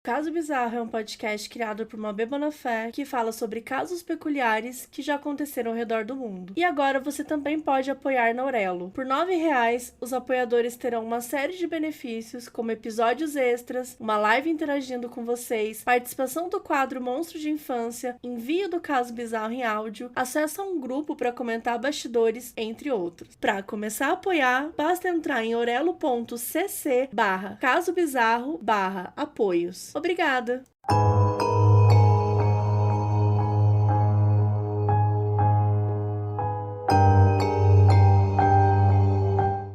Caso Bizarro é um podcast criado por uma Bebonafé que fala sobre casos peculiares que já aconteceram ao redor do mundo. E agora você também pode apoiar na Aurelo. Por R$9, os apoiadores terão uma série de benefícios, como episódios extras, uma live interagindo com vocês, participação do quadro Monstro de Infância, envio do Caso Bizarro em áudio, acesso a um grupo para comentar bastidores, entre outros. Para começar a apoiar, basta entrar em orelo.cc/casobizarro/apoios. Obrigada!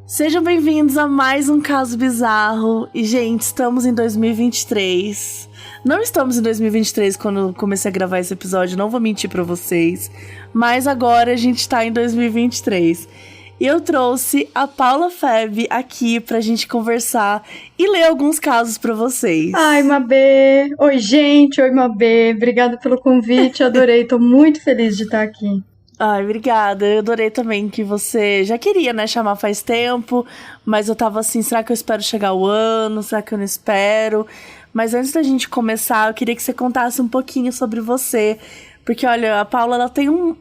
Sejam bem-vindos a mais um Caso Bizarro. E, gente, estamos em 2023. Não estamos em 2023 quando comecei a gravar esse episódio, não vou mentir pra vocês. Mas agora a gente tá em 2023. E eu trouxe a Paula Feb aqui pra gente conversar e ler alguns casos pra vocês. Ai, Mabê! Oi, gente! Oi, Mabê! Obrigada pelo convite, adorei, tô muito feliz de estar aqui. Ai, obrigada. Eu adorei também que você já queria, né, chamar faz tempo, mas eu tava assim, será que eu espero chegar o ano? Será que eu não espero? Mas antes da gente começar, eu queria que você contasse um pouquinho sobre você. Porque, olha, a Paula, ela tem um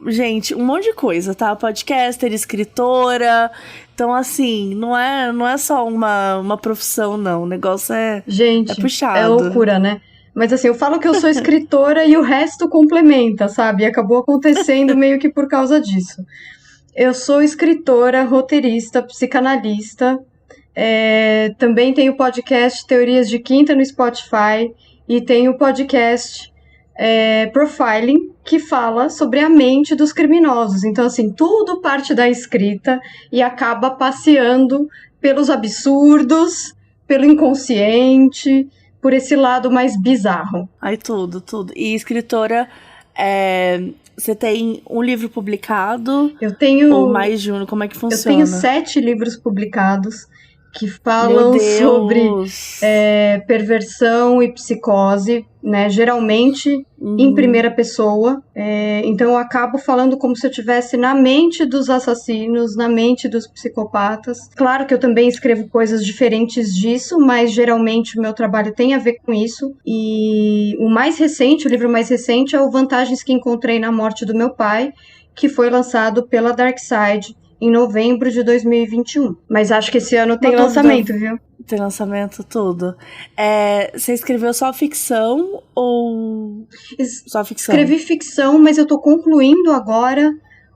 monte de coisa, tá? Podcaster, escritora. Então, assim, não é só uma profissão, não. O negócio é puxado. É loucura, né? Mas, assim, eu falo que eu sou escritora e o resto complementa, sabe? Acabou acontecendo meio que por causa disso. Eu sou escritora, roteirista, psicanalista. Também tenho podcast Teorias de Quinta no Spotify. E tenho podcast Profiling, que fala sobre a mente dos criminosos. Então, assim, tudo parte da escrita e acaba passeando pelos absurdos, pelo inconsciente, por esse lado mais bizarro. Ai, tudo. E escritora, você tem um livro publicado? Eu tenho... Ou mais de um? Como é que funciona? Eu tenho 7 livros publicados que falam sobre perversão e psicose, né? Geralmente em primeira pessoa. Então eu acabo falando como se eu estivesse na mente dos assassinos, na mente dos psicopatas. Claro que eu também escrevo coisas diferentes disso, mas geralmente o meu trabalho tem a ver com isso. E o livro mais recente é o Vantagens que Encontrei na Morte do Meu Pai, que foi lançado pela Dark Side em novembro de 2021. Mas acho que esse ano tem lançamento, viu? Tem lançamento, tudo. Você escreveu só ficção ou só ficção? Escrevi ficção, mas eu tô concluindo agora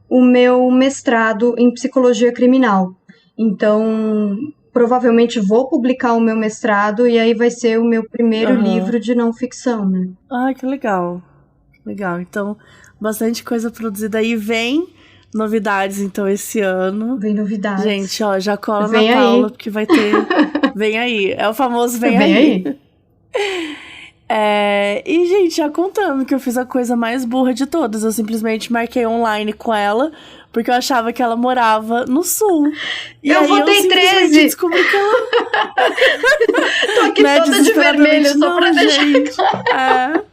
o meu mestrado em psicologia criminal. Então, provavelmente vou publicar o meu mestrado e aí vai ser o meu primeiro livro de não ficção, né? Ai, que legal. Legal. Então, bastante coisa produzida aí. Vem novidades, então, esse ano. Vem novidades. Gente, ó, já cola na Paula, porque vai ter... Vem aí. É o famoso vem aí. E, gente, já contando que eu fiz a coisa mais burra de todas. Eu simplesmente marquei online com ela, porque eu achava que ela morava no sul. E eu aí votei eu 13! Descobri que ela... Tô aqui toda de vermelho, só pra deixar.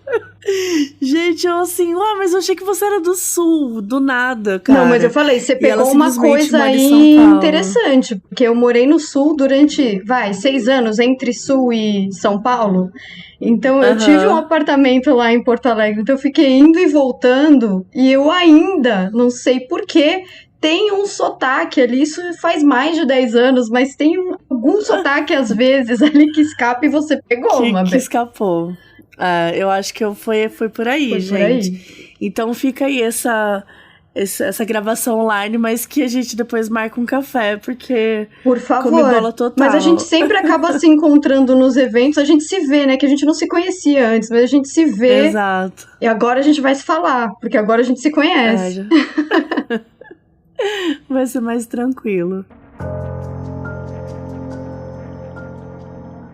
Gente, eu assim, mas eu achei que você era do sul, do nada, cara. Não, mas eu falei, você pegou uma coisa aí interessante, porque eu morei no sul durante, 6 anos, entre sul e São Paulo. Então eu tive um apartamento lá em Porto Alegre, então eu fiquei indo e voltando, e eu ainda, não sei porquê, tem um sotaque ali, isso faz mais de 10 anos, mas tem algum sotaque às vezes ali que escapa e você pegou, que escapou. Eu acho que foi por aí, gente. Então fica aí essa gravação online, mas que a gente depois marca um café, porque... Por favor. Come bola total. Mas a gente sempre acaba se encontrando nos eventos, a gente se vê, né? Que a gente não se conhecia antes, mas a gente se vê. Exato. E agora a gente vai se falar, porque agora a gente se conhece. Vai ser mais tranquilo.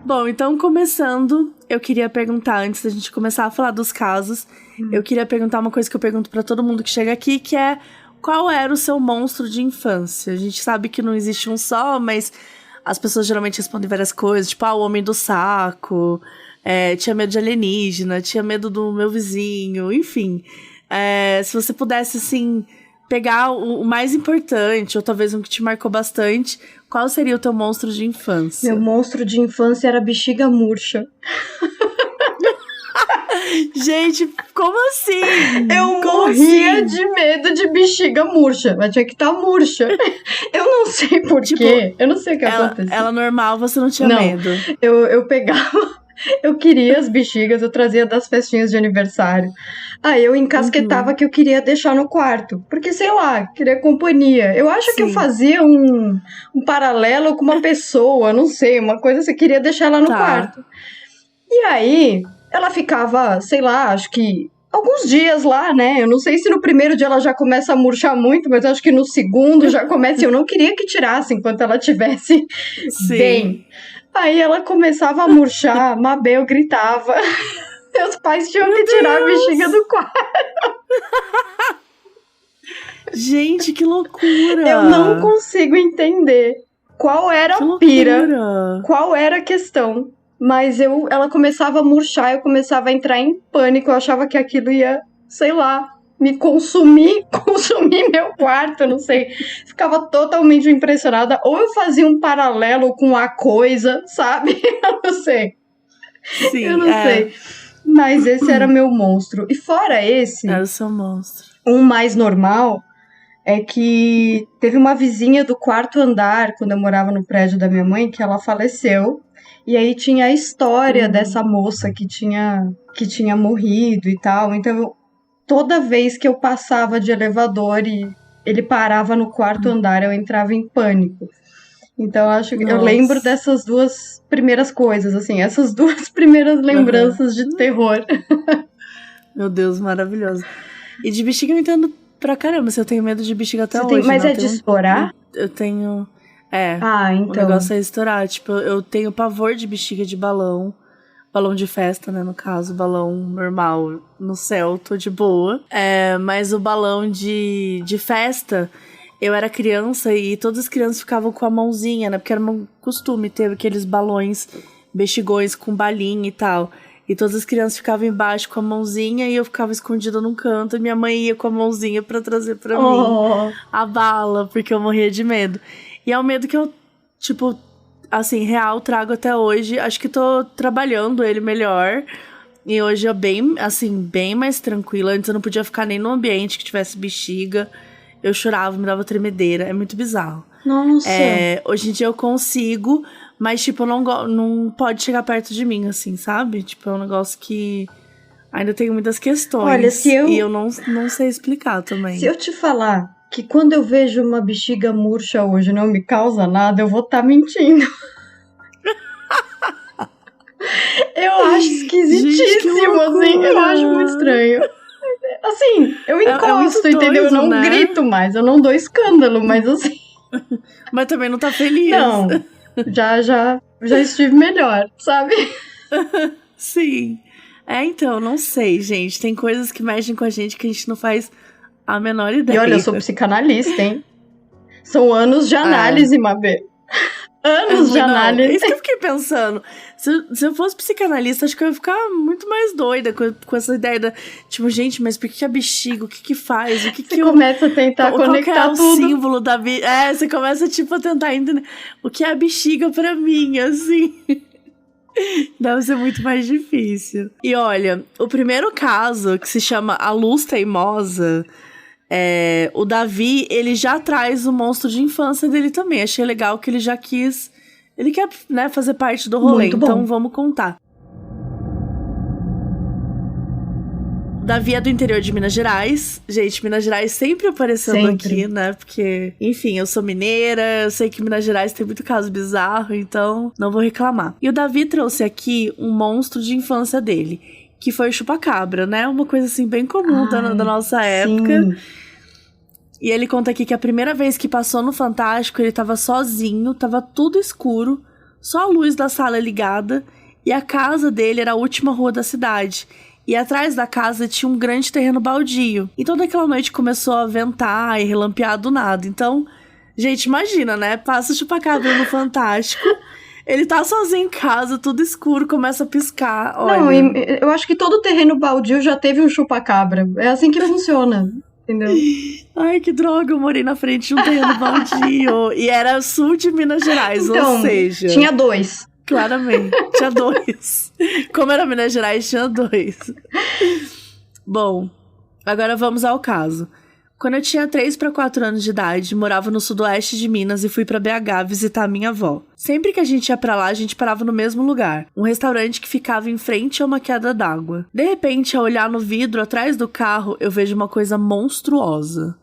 Bom, então começando, eu queria perguntar, antes da gente começar a falar dos casos, eu queria perguntar uma coisa que eu pergunto pra todo mundo que chega aqui, que é: qual era o seu monstro de infância? A gente sabe que não existe um só, mas as pessoas geralmente respondem várias coisas, tipo, o homem do saco, tinha medo de alienígena, tinha medo do meu vizinho, enfim. Se você pudesse, assim, pegar o mais importante, ou talvez um que te marcou bastante, qual seria o teu monstro de infância? Meu monstro de infância era a bexiga murcha. Gente, como assim? Eu Como morria assim? de medo de bexiga murcha. Mas tinha que estar murcha. Eu não sei por Tipo, quê. Eu não sei o que Ela aconteceu. normal, você não tinha Não. medo. Eu pegava. Eu queria as bexigas, eu trazia das festinhas de aniversário. Aí eu encasquetava que eu queria deixar no quarto. Porque, sei lá, queria companhia. Eu acho que eu Sim. fazia um paralelo com uma pessoa, não sei, uma coisa assim, eu queria deixar ela no Tá. quarto. E aí, ela ficava, sei lá, acho que alguns dias lá, né? Eu não sei se no primeiro dia ela já começa a murchar muito, mas acho que no segundo já começa. Eu não queria que tirasse enquanto ela tivesse Sim. bem. Aí ela começava a murchar, Mabel gritava. Meus pais tinham que tirar a bexiga do quarto. Gente, que loucura! Eu não consigo entender qual era Que a loucura! pira, qual era a questão. Mas ela começava a murchar, eu começava a entrar em pânico, eu achava que aquilo ia, sei lá, me consumir meu quarto, eu não sei. Ficava totalmente impressionada. Ou eu fazia um paralelo com a coisa, sabe? Eu não sei. Sim, Eu não sei. Mas esse era meu monstro. E fora esse, Era o seu monstro. um mais normal é que teve uma vizinha do quarto andar, quando eu morava no prédio da minha mãe, que ela faleceu. E aí tinha a história dessa moça que tinha morrido e tal. Então, toda vez que eu passava de elevador e ele parava no quarto andar, eu entrava em pânico. Então, acho que eu lembro dessas duas primeiras coisas, assim, essas duas primeiras lembranças de terror. Meu Deus, maravilhoso. E de bexiga eu entendo pra caramba, se eu tenho medo de bexiga até Você hoje. mas né? é de estourar? Eu tenho... Ah, O então. negócio é estourar. Tipo, eu tenho pavor de bexiga de balão. Balão de festa, né, no caso. Balão normal no céu, tô de boa. Mas o balão de festa... Eu era criança e todas as crianças ficavam com a mãozinha, né? Porque era um costume ter aqueles balões, bexigões com balinha e tal. E todas as crianças ficavam embaixo com a mãozinha e eu ficava escondida num canto. E minha mãe ia com a mãozinha pra trazer pra mim a bala, porque eu morria de medo. E é um medo que eu, tipo, assim, real, trago até hoje. Acho que tô trabalhando ele melhor. E hoje eu bem mais tranquila. Antes eu não podia ficar nem no ambiente que tivesse bexiga. Eu chorava, me dava tremedeira. É muito bizarro. Nossa. Hoje em dia eu consigo, mas, tipo, não pode chegar perto de mim, assim, sabe? Tipo, é um negócio que ainda tenho muitas questões. Olha, E eu não sei explicar também. Se eu te falar que quando eu vejo uma bexiga murcha hoje não me causa nada, eu vou estar mentindo. Eu acho esquisitíssimo, gente, assim. Eu acho muito estranho. Assim, eu encosto, entendeu? Eu não grito mais, eu não dou escândalo, mas assim... Mas também não tá feliz. Não, já estive melhor, sabe? Sim. Então, não sei, gente. Tem coisas que mexem com a gente que a gente não faz a menor ideia. E olha, eu sou psicanalista, hein? São anos de análise, Mabê. Anos de análise. É isso que eu fiquei pensando. Se eu fosse psicanalista, acho que eu ia ficar muito mais doida com essa ideia da... Tipo, gente, mas por que a bexiga? O que faz? O que você começa a tentar conectar qual é tudo. o símbolo da bexiga? Você começa, tipo, a tentar entender o que é a bexiga pra mim, assim. Deve ser muito mais difícil. E olha, o primeiro caso, que se chama A Luz Teimosa... o Davi, ele já traz o monstro de infância dele também. Achei legal que ele já quis... Ele quer, né, fazer parte do rolê. Muito bom. Então vamos contar. O Davi é do interior de Minas Gerais. Gente, Minas Gerais sempre aparecendo aqui, né? Porque, enfim, eu sou mineira. Eu sei que Minas Gerais tem muito caso bizarro. Então, não vou reclamar. E o Davi trouxe aqui um monstro de infância dele. Que foi o chupacabra, né? Uma coisa, assim, bem comum da nossa época. Sim. E ele conta aqui que a primeira vez que passou no Fantástico, ele tava sozinho, tava tudo escuro, só a luz da sala ligada, e a casa dele era a última rua da cidade. E atrás da casa tinha um grande terreno baldio. E toda aquela noite começou a ventar e relampear do nada. Então, gente, imagina, né? Passa o chupacabra no Fantástico, ele tá sozinho em casa, tudo escuro, começa a piscar. Olha. Não, eu acho que todo terreno baldio já teve um chupacabra. É assim que funciona. Entendeu? Ai, que droga, eu morei na frente de um terreno baldio. E era sul de Minas Gerais, então, ou seja... tinha 2. Claramente. Tinha 2. Como era Minas Gerais, tinha 2. Bom, agora vamos ao caso. Quando eu tinha 3 para 4 anos de idade, morava no sudoeste de Minas e fui para BH visitar minha avó. Sempre que a gente ia pra lá, a gente parava no mesmo lugar, um restaurante que ficava em frente a uma queda d'água. De repente, ao olhar no vidro atrás do carro, eu vejo uma coisa monstruosa.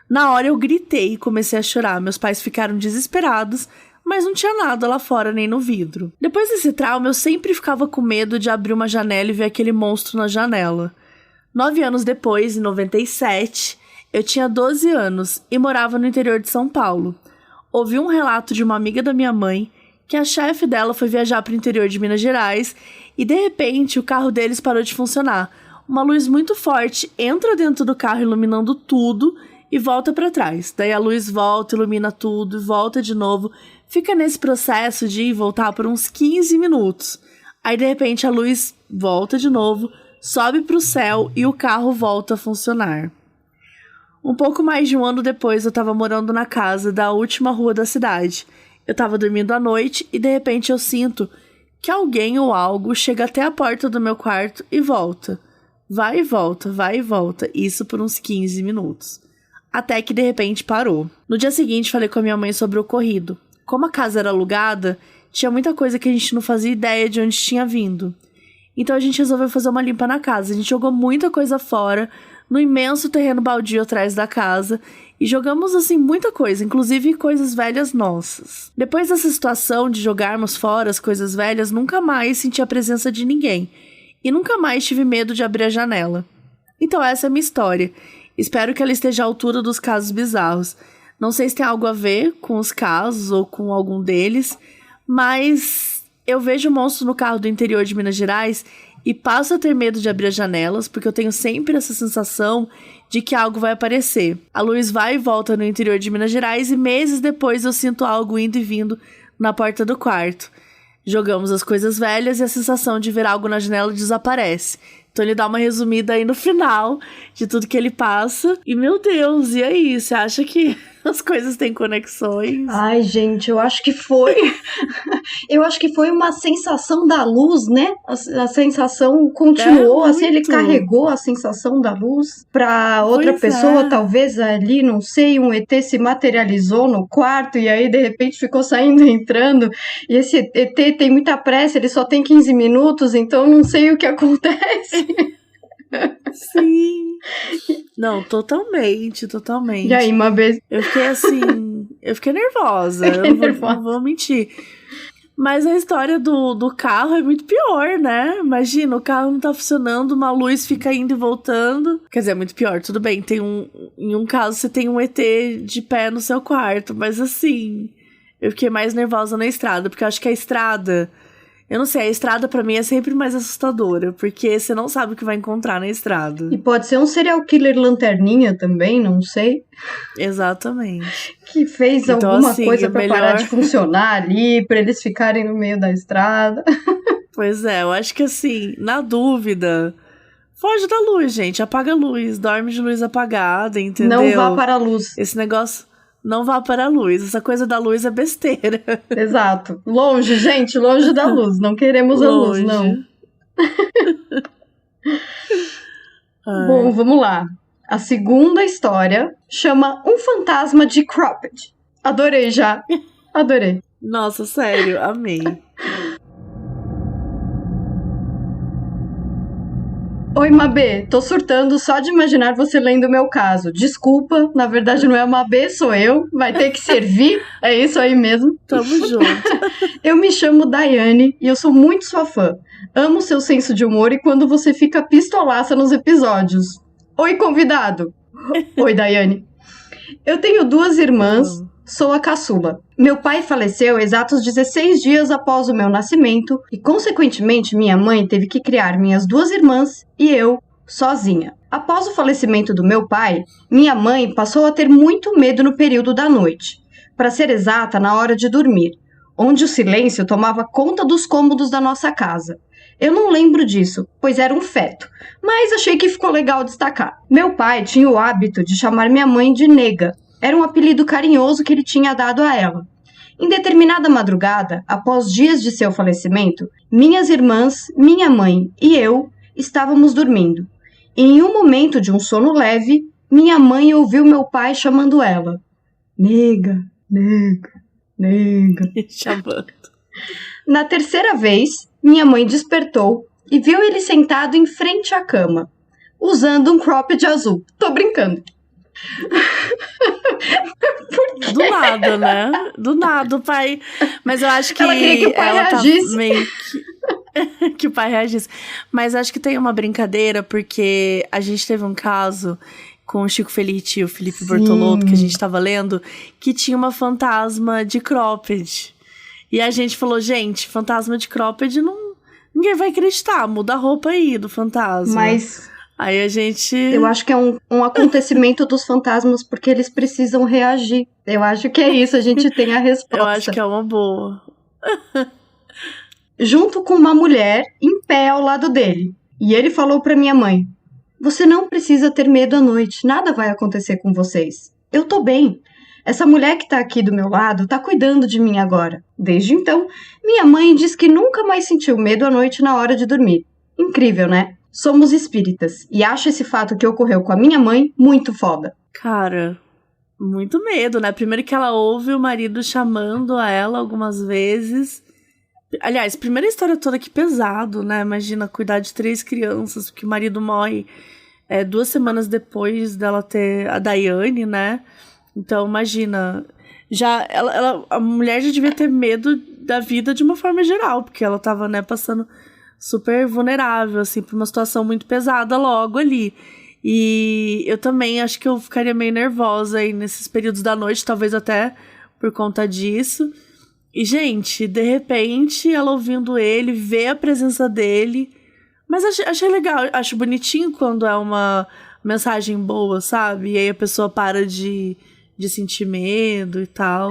Na hora eu gritei e comecei a chorar. Meus pais ficaram desesperados, mas não tinha nada lá fora nem no vidro. Depois desse trauma, eu sempre ficava com medo de abrir uma janela e ver aquele monstro na janela. 9 anos depois, em 97, eu tinha 12 anos e morava no interior de São Paulo. Ouvi um relato de uma amiga da minha mãe que a chefe dela foi viajar para o interior de Minas Gerais e, de repente, o carro deles parou de funcionar. Uma luz muito forte entra dentro do carro, iluminando tudo, e volta para trás. Daí a luz volta, ilumina tudo, e volta de novo. Fica nesse processo de ir e voltar por uns 15 minutos. Aí, de repente, a luz volta de novo, sobe para o céu e o carro volta a funcionar. Um pouco mais de um ano depois, eu estava morando na casa da última rua da cidade. Eu estava dormindo à noite e, de repente, eu sinto que alguém ou algo chega até a porta do meu quarto e volta. Vai e volta. Isso por uns 15 minutos. Até que, de repente, parou. No dia seguinte, falei com a minha mãe sobre o ocorrido. Como a casa era alugada, tinha muita coisa que a gente não fazia ideia de onde tinha vindo. Então a gente resolveu fazer uma limpa na casa. A gente jogou muita coisa fora, no imenso terreno baldio atrás da casa, e jogamos, assim, muita coisa, inclusive coisas velhas nossas. Depois dessa situação de jogarmos fora as coisas velhas, nunca mais senti a presença de ninguém. E nunca mais tive medo de abrir a janela. Então essa é a minha história. Espero que ela esteja à altura dos casos bizarros. Não sei se tem algo a ver com os casos ou com algum deles, mas eu vejo o monstro no carro do interior de Minas Gerais e passo a ter medo de abrir as janelas, porque eu tenho sempre essa sensação de que algo vai aparecer. A luz vai e volta no interior de Minas Gerais e meses depois eu sinto algo indo e vindo na porta do quarto. Jogamos as coisas velhas e a sensação de ver algo na janela desaparece. Então ele dá uma resumida aí no final de tudo que ele passa. E, meu Deus, e aí? Você acha que as coisas têm conexões? Ai, gente, eu acho que foi. Eu acho que foi uma sensação da luz, né? A sensação continuou, assim, ele carregou a sensação da luz pra outra pessoa, talvez ali, não sei, um ET se materializou no quarto e aí de repente ficou saindo e entrando. E esse ET tem muita pressa, ele só tem 15 minutos, então não sei o que acontece. Sim. Não, totalmente. E aí, uma vez... Eu fiquei assim... Eu fiquei nervosa. Não vou mentir. Mas a história do carro é muito pior, né? Imagina, o carro não tá funcionando, uma luz fica indo e voltando. Quer dizer, é muito pior, tudo bem. Em um caso, você tem um ET de pé no seu quarto. Mas assim... Eu fiquei mais nervosa na estrada. Porque eu acho que a estrada... Eu não sei, a estrada pra mim é sempre mais assustadora, porque você não sabe o que vai encontrar na estrada. E pode ser um serial killer lanterninha também, não sei. Exatamente. Que fez então, alguma coisa pra parar de funcionar ali, pra eles ficarem no meio da estrada. Pois é, eu acho que assim, na dúvida, foge da luz, gente, apaga a luz, dorme de luz apagada, entendeu? Não vá para a luz. Esse negócio... Não vá para a luz. Essa coisa da luz é besteira. Exato. Longe, gente. Longe da luz. Não queremos a luz, não. Bom, vamos lá. A segunda história chama Um Fantasma de Cropped. Adorei já. Adorei. Nossa, sério. Amei. Oi, Mabê, tô surtando só de imaginar você lendo o meu caso. Desculpa, na verdade não é a Mabê, sou eu. Vai ter que servir, é isso aí mesmo. Tamo junto. Eu me chamo Daiane e eu sou muito sua fã. Amo seu senso de humor e quando você fica pistolaça nos episódios. Oi, convidado. Oi, Daiane. Eu tenho 2 irmãs, sou a caçula. Meu pai faleceu exatos 16 dias após o meu nascimento e, consequentemente, minha mãe teve que criar minhas 2 irmãs e eu sozinha. Após o falecimento do meu pai, minha mãe passou a ter muito medo no período da noite. Para ser exata, na hora de dormir, onde o silêncio tomava conta dos cômodos da nossa casa. Eu não lembro disso, pois era um feto, mas achei que ficou legal destacar. Meu pai tinha o hábito de chamar minha mãe de nega. Era um apelido carinhoso que ele tinha dado a ela. Em determinada madrugada, após dias de seu falecimento, minhas irmãs, minha mãe e eu estávamos dormindo. E em um momento de um sono leve, minha mãe ouviu meu pai chamando ela. Nega, nega, nega. Chamando. Na terceira vez, minha mãe despertou e viu ele sentado em frente à cama, usando um cropped azul. Tô brincando. Do nada, né? Do nada, o pai... Mas eu acho que ela queria que o pai reagisse. Tá meio que o pai reagisse. Mas acho que tem uma brincadeira, porque a gente teve um caso com o Chico Felitti e o Felipe Bortolotto, que a gente tava lendo, que tinha uma fantasma de cropped. E a gente falou, gente, fantasma de cropped ninguém vai acreditar, muda a roupa aí do fantasma. Mas... Aí a gente... Eu acho que é um acontecimento dos fantasmas, porque eles precisam reagir. Eu acho que é isso, a gente tem a resposta. Eu acho que é uma boa. Junto com uma mulher em pé ao lado dele. E ele falou pra minha mãe, você não precisa ter medo à noite, nada vai acontecer com vocês. Eu tô bem. Essa mulher que tá aqui do meu lado tá cuidando de mim agora. Desde então, minha mãe diz que nunca mais sentiu medo à noite na hora de dormir. Incrível, né? Somos espíritas, e acho esse fato que ocorreu com a minha mãe muito foda. Cara, muito medo, né? Primeiro que ela ouve o marido chamando a ela algumas vezes. Aliás, primeira história toda que pesado, né? Imagina cuidar de 3 crianças, porque o marido morre 2 semanas depois dela ter a Daiane, né? Então, imagina... a mulher já devia ter medo da vida de uma forma geral, porque ela tava, né, passando... super vulnerável, assim, pra uma situação muito pesada logo ali. E eu também acho que eu ficaria meio nervosa aí nesses períodos da noite, talvez até por conta disso. E, gente, de repente, ela ouvindo ele, vê a presença dele. Mas achei legal, acho bonitinho quando é uma mensagem boa, sabe? E aí a pessoa para de sentir medo e tal.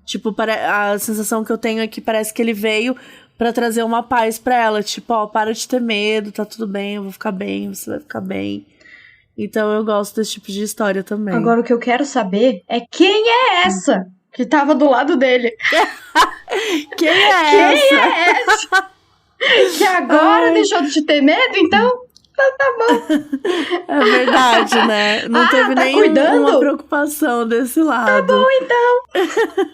Tipo, a sensação que eu tenho é que parece que ele veio... pra trazer uma paz pra ela, tipo, ó, para de ter medo, tá tudo bem, eu vou ficar bem, você vai ficar bem. Então eu gosto desse tipo de história também. Agora o que eu quero saber é quem é essa que tava do lado dele? Quem é essa? Que agora deixou de ter medo, então? Tá bom. É verdade, né? Não teve nenhuma preocupação desse lado. Tá bom, então.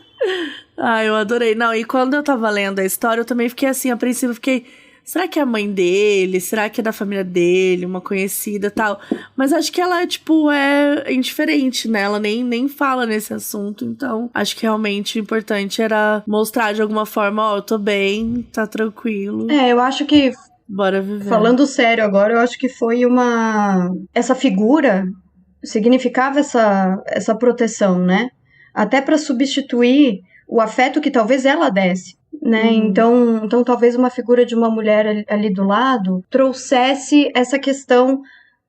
Ah, eu adorei. Não, e quando eu tava lendo a história, eu também fiquei assim, a princípio, fiquei... Será que é a mãe dele? Será que é da família dele? Uma conhecida e tal? Mas acho que ela, tipo, é indiferente, né? Ela nem fala nesse assunto. Então, acho que realmente o importante era mostrar de alguma forma, ó, eu tô bem, tá tranquilo. Eu acho que... Bora viver. Falando sério agora, eu acho que foi essa figura significava essa proteção, né? Até pra substituir o afeto que talvez ela desse, né? Então talvez uma figura de uma mulher ali do lado trouxesse essa questão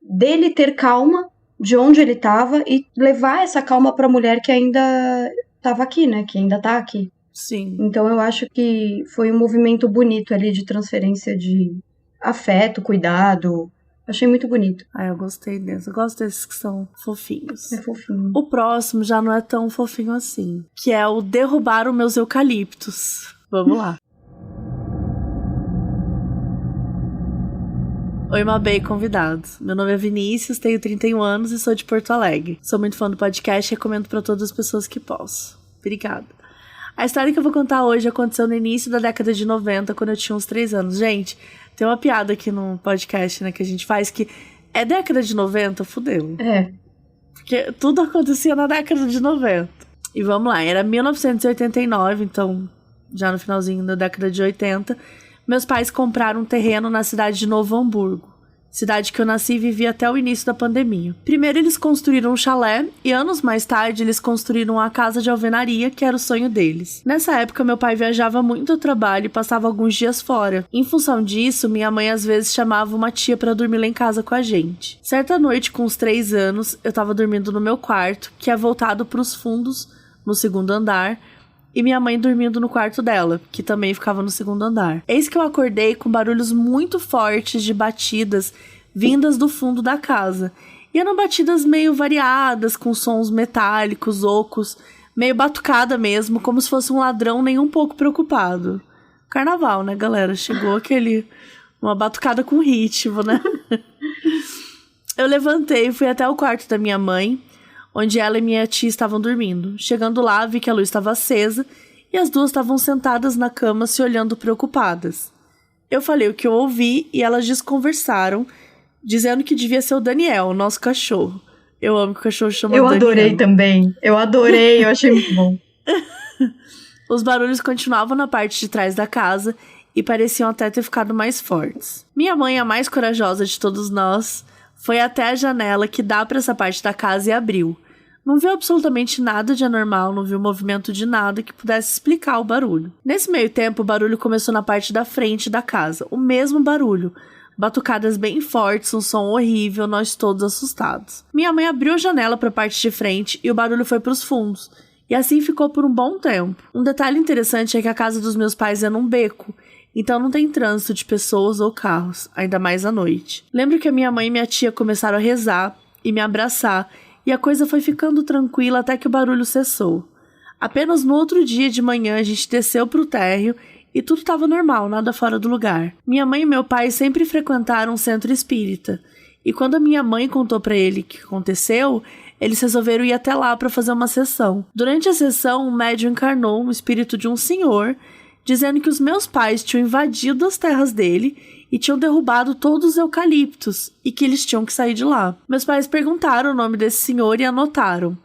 dele ter calma de onde ele estava e levar essa calma para a mulher que ainda estava aqui, né? Que ainda tá aqui. Sim. Então eu acho que foi um movimento bonito ali de transferência de afeto, cuidado. Achei muito bonito. Ah, eu gostei desse. Eu gosto desses que são fofinhos. É fofinho. O próximo já não é tão fofinho assim. Que é o derrubaram meus eucaliptos. Vamos lá. Oi, Mabê e convidados. Meu nome é Vinícius, tenho 31 anos e sou de Porto Alegre. Sou muito fã do podcast e recomendo para todas as pessoas que posso. Obrigada. A história que eu vou contar hoje aconteceu no início da década de 90, quando eu tinha uns 3 anos. Gente, tem uma piada aqui no podcast, né, que a gente faz que é década de 90, fudeu. Porque tudo acontecia na década de 90. E vamos lá, era 1989, então já no finalzinho da década de 80, meus pais compraram um terreno na cidade de Novo Hamburgo. Cidade que eu nasci e vivi até o início da pandemia. Primeiro eles construíram um chalé e anos mais tarde eles construíram a casa de alvenaria, que era o sonho deles. Nessa época meu pai viajava muito ao trabalho e passava alguns dias fora. Em função disso, minha mãe às vezes chamava uma tia pra dormir lá em casa com a gente. Certa noite, com uns 3 anos, eu tava dormindo no meu quarto, que é voltado pros fundos, no 2º andar, e minha mãe dormindo no quarto dela, que também ficava no 2º andar. Eis que eu acordei com barulhos muito fortes de batidas vindas do fundo da casa. E eram batidas meio variadas, com sons metálicos, ocos, meio batucada mesmo, como se fosse um ladrão nem um pouco preocupado. Carnaval, né, galera? Chegou uma batucada com ritmo, né? Eu levantei e fui até o quarto da minha mãe, onde ela e minha tia estavam dormindo. Chegando lá, vi que a luz estava acesa e as duas estavam sentadas na cama se olhando preocupadas. Eu falei o que eu ouvi e elas desconversaram, dizendo que devia ser o Daniel, o nosso cachorro. Eu amo que o cachorro chama Daniel. Eu adorei também. Eu adorei, eu achei muito bom. Os barulhos continuavam na parte de trás da casa e pareciam até ter ficado mais fortes. Minha mãe, a mais corajosa de todos nós, foi até a janela que dá para essa parte da casa e abriu. Não viu absolutamente nada de anormal, não viu movimento de nada que pudesse explicar o barulho. Nesse meio tempo, o barulho começou na parte da frente da casa. O mesmo barulho. Batucadas bem fortes, um som horrível, nós todos assustados. Minha mãe abriu a janela para a parte de frente e o barulho foi para os fundos. E assim ficou por um bom tempo. Um detalhe interessante é que a casa dos meus pais é num beco, então não tem trânsito de pessoas ou carros, ainda mais à noite. Lembro que a minha mãe e minha tia começaram a rezar e me abraçar, e a coisa foi ficando tranquila até que o barulho cessou. Apenas no outro dia de manhã a gente desceu pro térreo e tudo estava normal, nada fora do lugar. Minha mãe e meu pai sempre frequentaram um centro espírita, e quando a minha mãe contou pra ele o que aconteceu, eles resolveram ir até lá para fazer uma sessão. Durante a sessão, um médium encarnou no espírito de um senhor, dizendo que os meus pais tinham invadido as terras dele e tinham derrubado todos os eucaliptos e que eles tinham que sair de lá. Meus pais perguntaram o nome desse senhor e anotaram.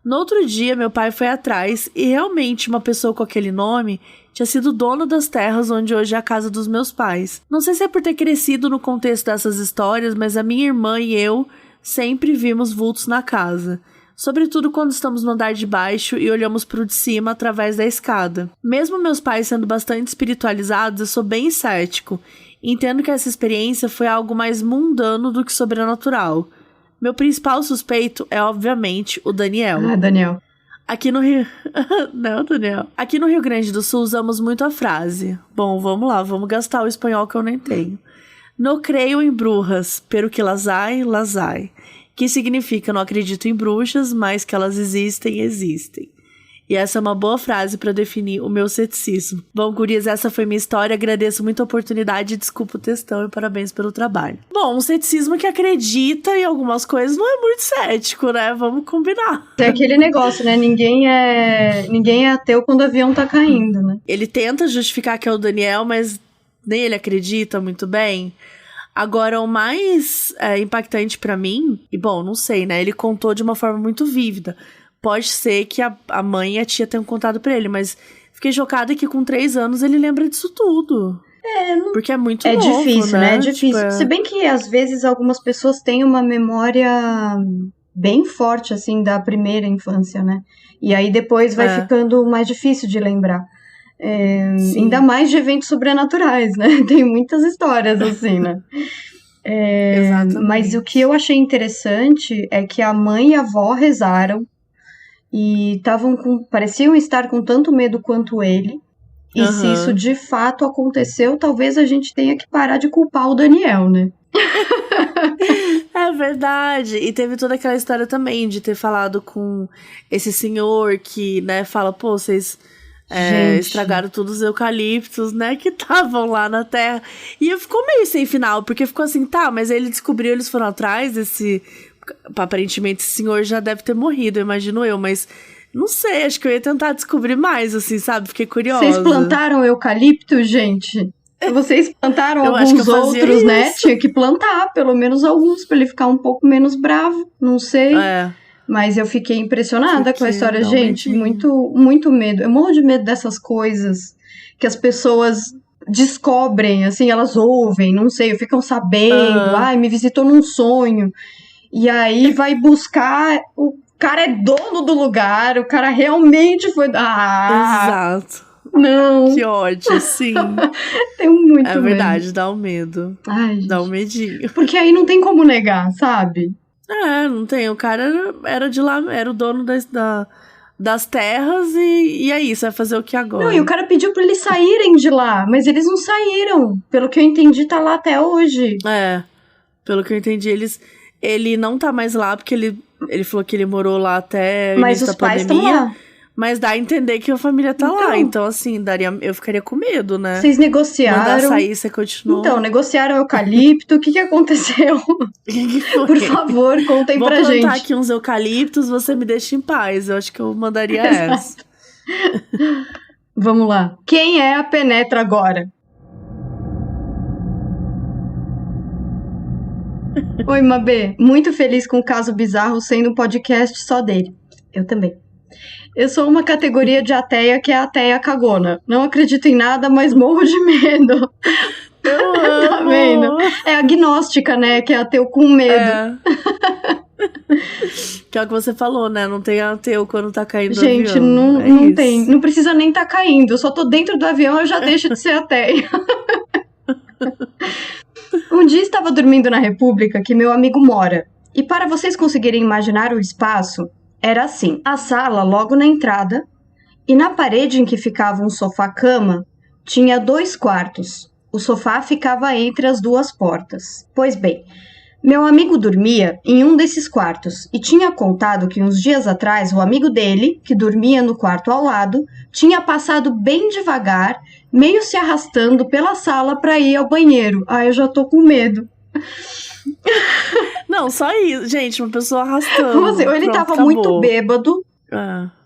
No outro dia, meu pai foi atrás e realmente uma pessoa com aquele nome tinha sido dono das terras onde hoje é a casa dos meus pais. Não sei se é por ter crescido no contexto dessas histórias, mas a minha irmã e eu sempre vimos vultos na casa. Sobretudo quando estamos no andar de baixo e olhamos para o de cima através da escada. Mesmo meus pais sendo bastante espiritualizados, eu sou bem cético. E entendo que essa experiência foi algo mais mundano do que sobrenatural. Meu principal suspeito é, obviamente, o Daniel. Ah, Daniel. Aqui no Rio... Não, Daniel. Aqui no Rio Grande do Sul usamos muito a frase. Bom, vamos lá, vamos gastar o espanhol que eu nem tenho. No creio em brujas, pero que las hay, las hay. Que significa não acredito em bruxas, mas que elas existem, existem. E essa é uma boa frase para definir o meu ceticismo. Bom, gurias, essa foi minha história. Agradeço muito a oportunidade, desculpa o textão e parabéns pelo trabalho. Bom, um ceticismo que acredita em algumas coisas não é muito cético, né? Vamos combinar. É aquele negócio, né? Ninguém é ateu quando o avião tá caindo, né? Ele tenta justificar que é o Daniel, mas nem ele acredita muito bem. Agora, o mais impactante pra mim, e bom, não sei, né? Ele contou de uma forma muito vívida. Pode ser que a mãe e a tia tenham contado pra ele, mas fiquei chocada que com 3 anos ele lembra disso tudo. Porque é muito novo, difícil, né? É difícil. Tipo, Se bem que, às vezes, algumas pessoas têm uma memória bem forte, assim, da primeira infância, né? E aí depois vai ficando mais difícil de lembrar. Ainda mais de eventos sobrenaturais, né? Tem muitas histórias assim, né? Exatamente. Mas o que eu achei interessante é que a mãe e a avó rezaram e pareciam estar com tanto medo quanto ele. E se isso de fato aconteceu, talvez a gente tenha que parar de culpar o Daniel, né? É verdade. E teve toda aquela história também de ter falado com esse senhor que, né, fala, pô, vocês estragaram todos os eucaliptos, né, que estavam lá na terra. E ficou meio sem final, porque ficou assim, tá, mas ele descobriu, eles foram atrás desse... Aparentemente esse senhor já deve ter morrido, imagino eu, mas... Não sei, acho que eu ia tentar descobrir mais, assim, sabe? Fiquei curiosa. Vocês plantaram eucalipto, gente? Vocês plantaram Eu acho que alguns eu fazia outros, isso. né? Tinha que plantar, pelo menos alguns, pra ele ficar um pouco menos bravo. Não sei. Mas eu fiquei impressionada com a história, gente. Muito, muito medo. Eu morro de medo dessas coisas que as pessoas descobrem, assim, elas ouvem, não sei, ficam sabendo. Ai, me visitou num sonho. E aí vai buscar... O cara é dono do lugar, o cara realmente foi... Exato. Não. Que ódio, sim. Tenho muito medo. É verdade, dá um medo. Ai, gente. Dá um medinho. Porque aí não tem como negar, sabe? Não tem. O cara era de lá, era o dono das terras e é isso, vai fazer o que agora? Não, e o cara pediu pra eles saírem de lá, mas eles não saíram. Pelo que eu entendi, tá lá até hoje. Pelo que eu entendi, ele não tá mais lá, porque ele falou que ele morou lá até o Mas início os da pais pandemia. estão lá. Mas dá a entender que a família tá lá. Então. Então, assim, eu ficaria com medo, né? Vocês negociaram. Mandar sair, você continua. Então, negociaram eucalipto. O que aconteceu? Que foi? Por favor, contem pra gente. Vou plantar aqui uns eucaliptos, você me deixa em paz. Eu acho que eu mandaria essa. Vamos lá. Quem é a Penetra agora? Oi, Mabê. Muito feliz com o caso bizarro sendo um podcast só dele. Eu também. Eu sou uma categoria de ateia que é a ateia cagona. Não acredito em nada, mas morro de medo. Eu amo. Tá vendo? É agnóstica, né? Que é ateu com medo. Que é o que você falou, né? Não tem ateu quando tá caindo do Gente, avião. não tem. Não precisa nem tá caindo. Eu só tô dentro do avião, eu já deixo de ser ateia. Um dia estava dormindo na República que meu amigo mora. E para vocês conseguirem imaginar o espaço, era assim. A sala logo na entrada, e na parede em que ficava um sofá-cama, tinha 2 quartos. O sofá ficava entre as 2 portas. Pois bem, meu amigo dormia em um desses quartos e tinha contado que uns dias atrás o amigo dele, que dormia no quarto ao lado, tinha passado bem devagar, meio se arrastando pela sala para ir ao banheiro. Ai, eu já tô com medo. Não, só isso. Gente, uma pessoa arrastando. Como assim? Ou ele tava muito bêbado.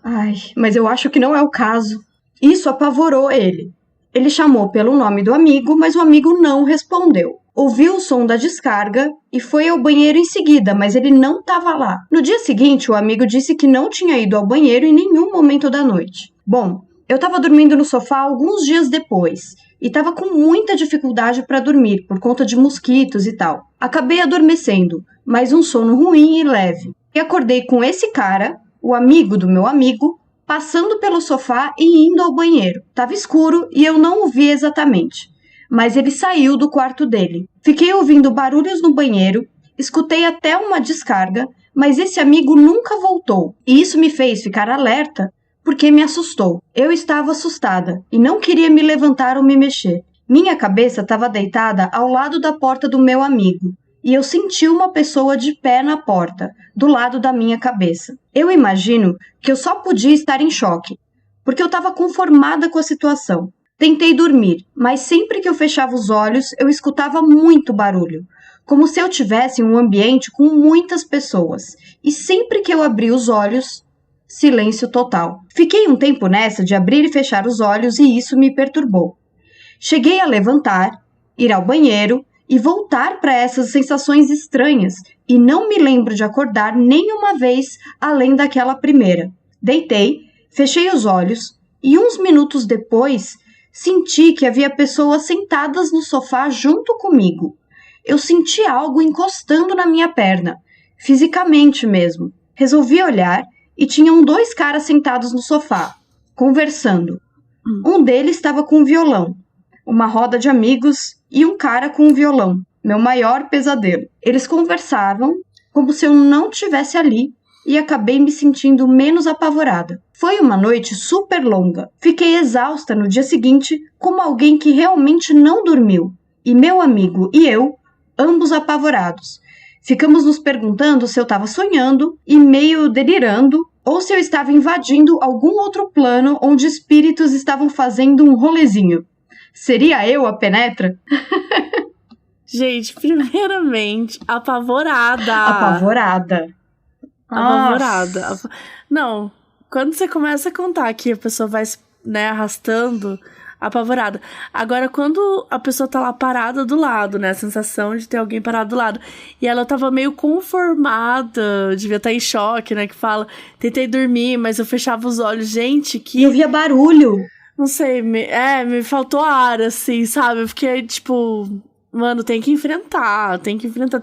Ai, mas eu acho que não é o caso. Isso apavorou ele. Ele chamou pelo nome do amigo, mas o amigo não respondeu. Ouviu o som da descarga e foi ao banheiro em seguida, mas ele não estava lá. No dia seguinte, o amigo disse que não tinha ido ao banheiro em nenhum momento da noite. Bom, eu estava dormindo no sofá alguns dias depois e estava com muita dificuldade para dormir por conta de mosquitos e tal. Acabei adormecendo, mas um sono ruim e leve. E acordei com esse cara, o amigo do meu amigo, passando pelo sofá e indo ao banheiro. Tava escuro e eu não o vi exatamente, mas ele saiu do quarto dele. Fiquei ouvindo barulhos no banheiro, escutei até uma descarga, mas esse amigo nunca voltou. E isso me fez ficar alerta, porque me assustou. Eu estava assustada e não queria me levantar ou me mexer. Minha cabeça estava deitada ao lado da porta do meu amigo, e eu senti uma pessoa de pé na porta, do lado da minha cabeça. Eu imagino que eu só podia estar em choque, porque eu estava conformada com a situação. Tentei dormir, mas sempre que eu fechava os olhos, eu escutava muito barulho, como se eu tivesse em um ambiente com muitas pessoas. E sempre que eu abria os olhos, silêncio total. Fiquei um tempo nessa de abrir e fechar os olhos e isso me perturbou. Cheguei a levantar, ir ao banheiro e voltar para essas sensações estranhas, e não me lembro de acordar nenhuma vez além daquela primeira. Deitei, fechei os olhos e uns minutos depois senti que havia pessoas sentadas no sofá junto comigo. Eu senti algo encostando na minha perna, fisicamente mesmo. Resolvi olhar e tinham 2 caras sentados no sofá, conversando. Um deles estava com um violão, uma roda de amigos e um cara com um violão, meu maior pesadelo. Eles conversavam como se eu não estivesse ali e acabei me sentindo menos apavorada. Foi uma noite super longa. Fiquei exausta no dia seguinte, como alguém que realmente não dormiu. E meu amigo e eu, ambos apavorados. Ficamos nos perguntando se eu estava sonhando e meio delirando, ou se eu estava invadindo algum outro plano onde espíritos estavam fazendo um rolezinho. Seria eu a Penetra? Gente, primeiramente, apavorada. Apavorada. Apavorada. Não, quando você começa a contar que a pessoa vai, né, arrastando, apavorada. Agora, quando a pessoa tá lá parada do lado, né, a sensação de ter alguém parado do lado, e ela tava meio conformada, devia estar em choque, né, que fala, tentei dormir, mas eu fechava os olhos. Gente, que... E eu via barulho. Não sei, me faltou ar, assim, sabe? Eu fiquei, tipo, mano, tem que enfrentar. Tem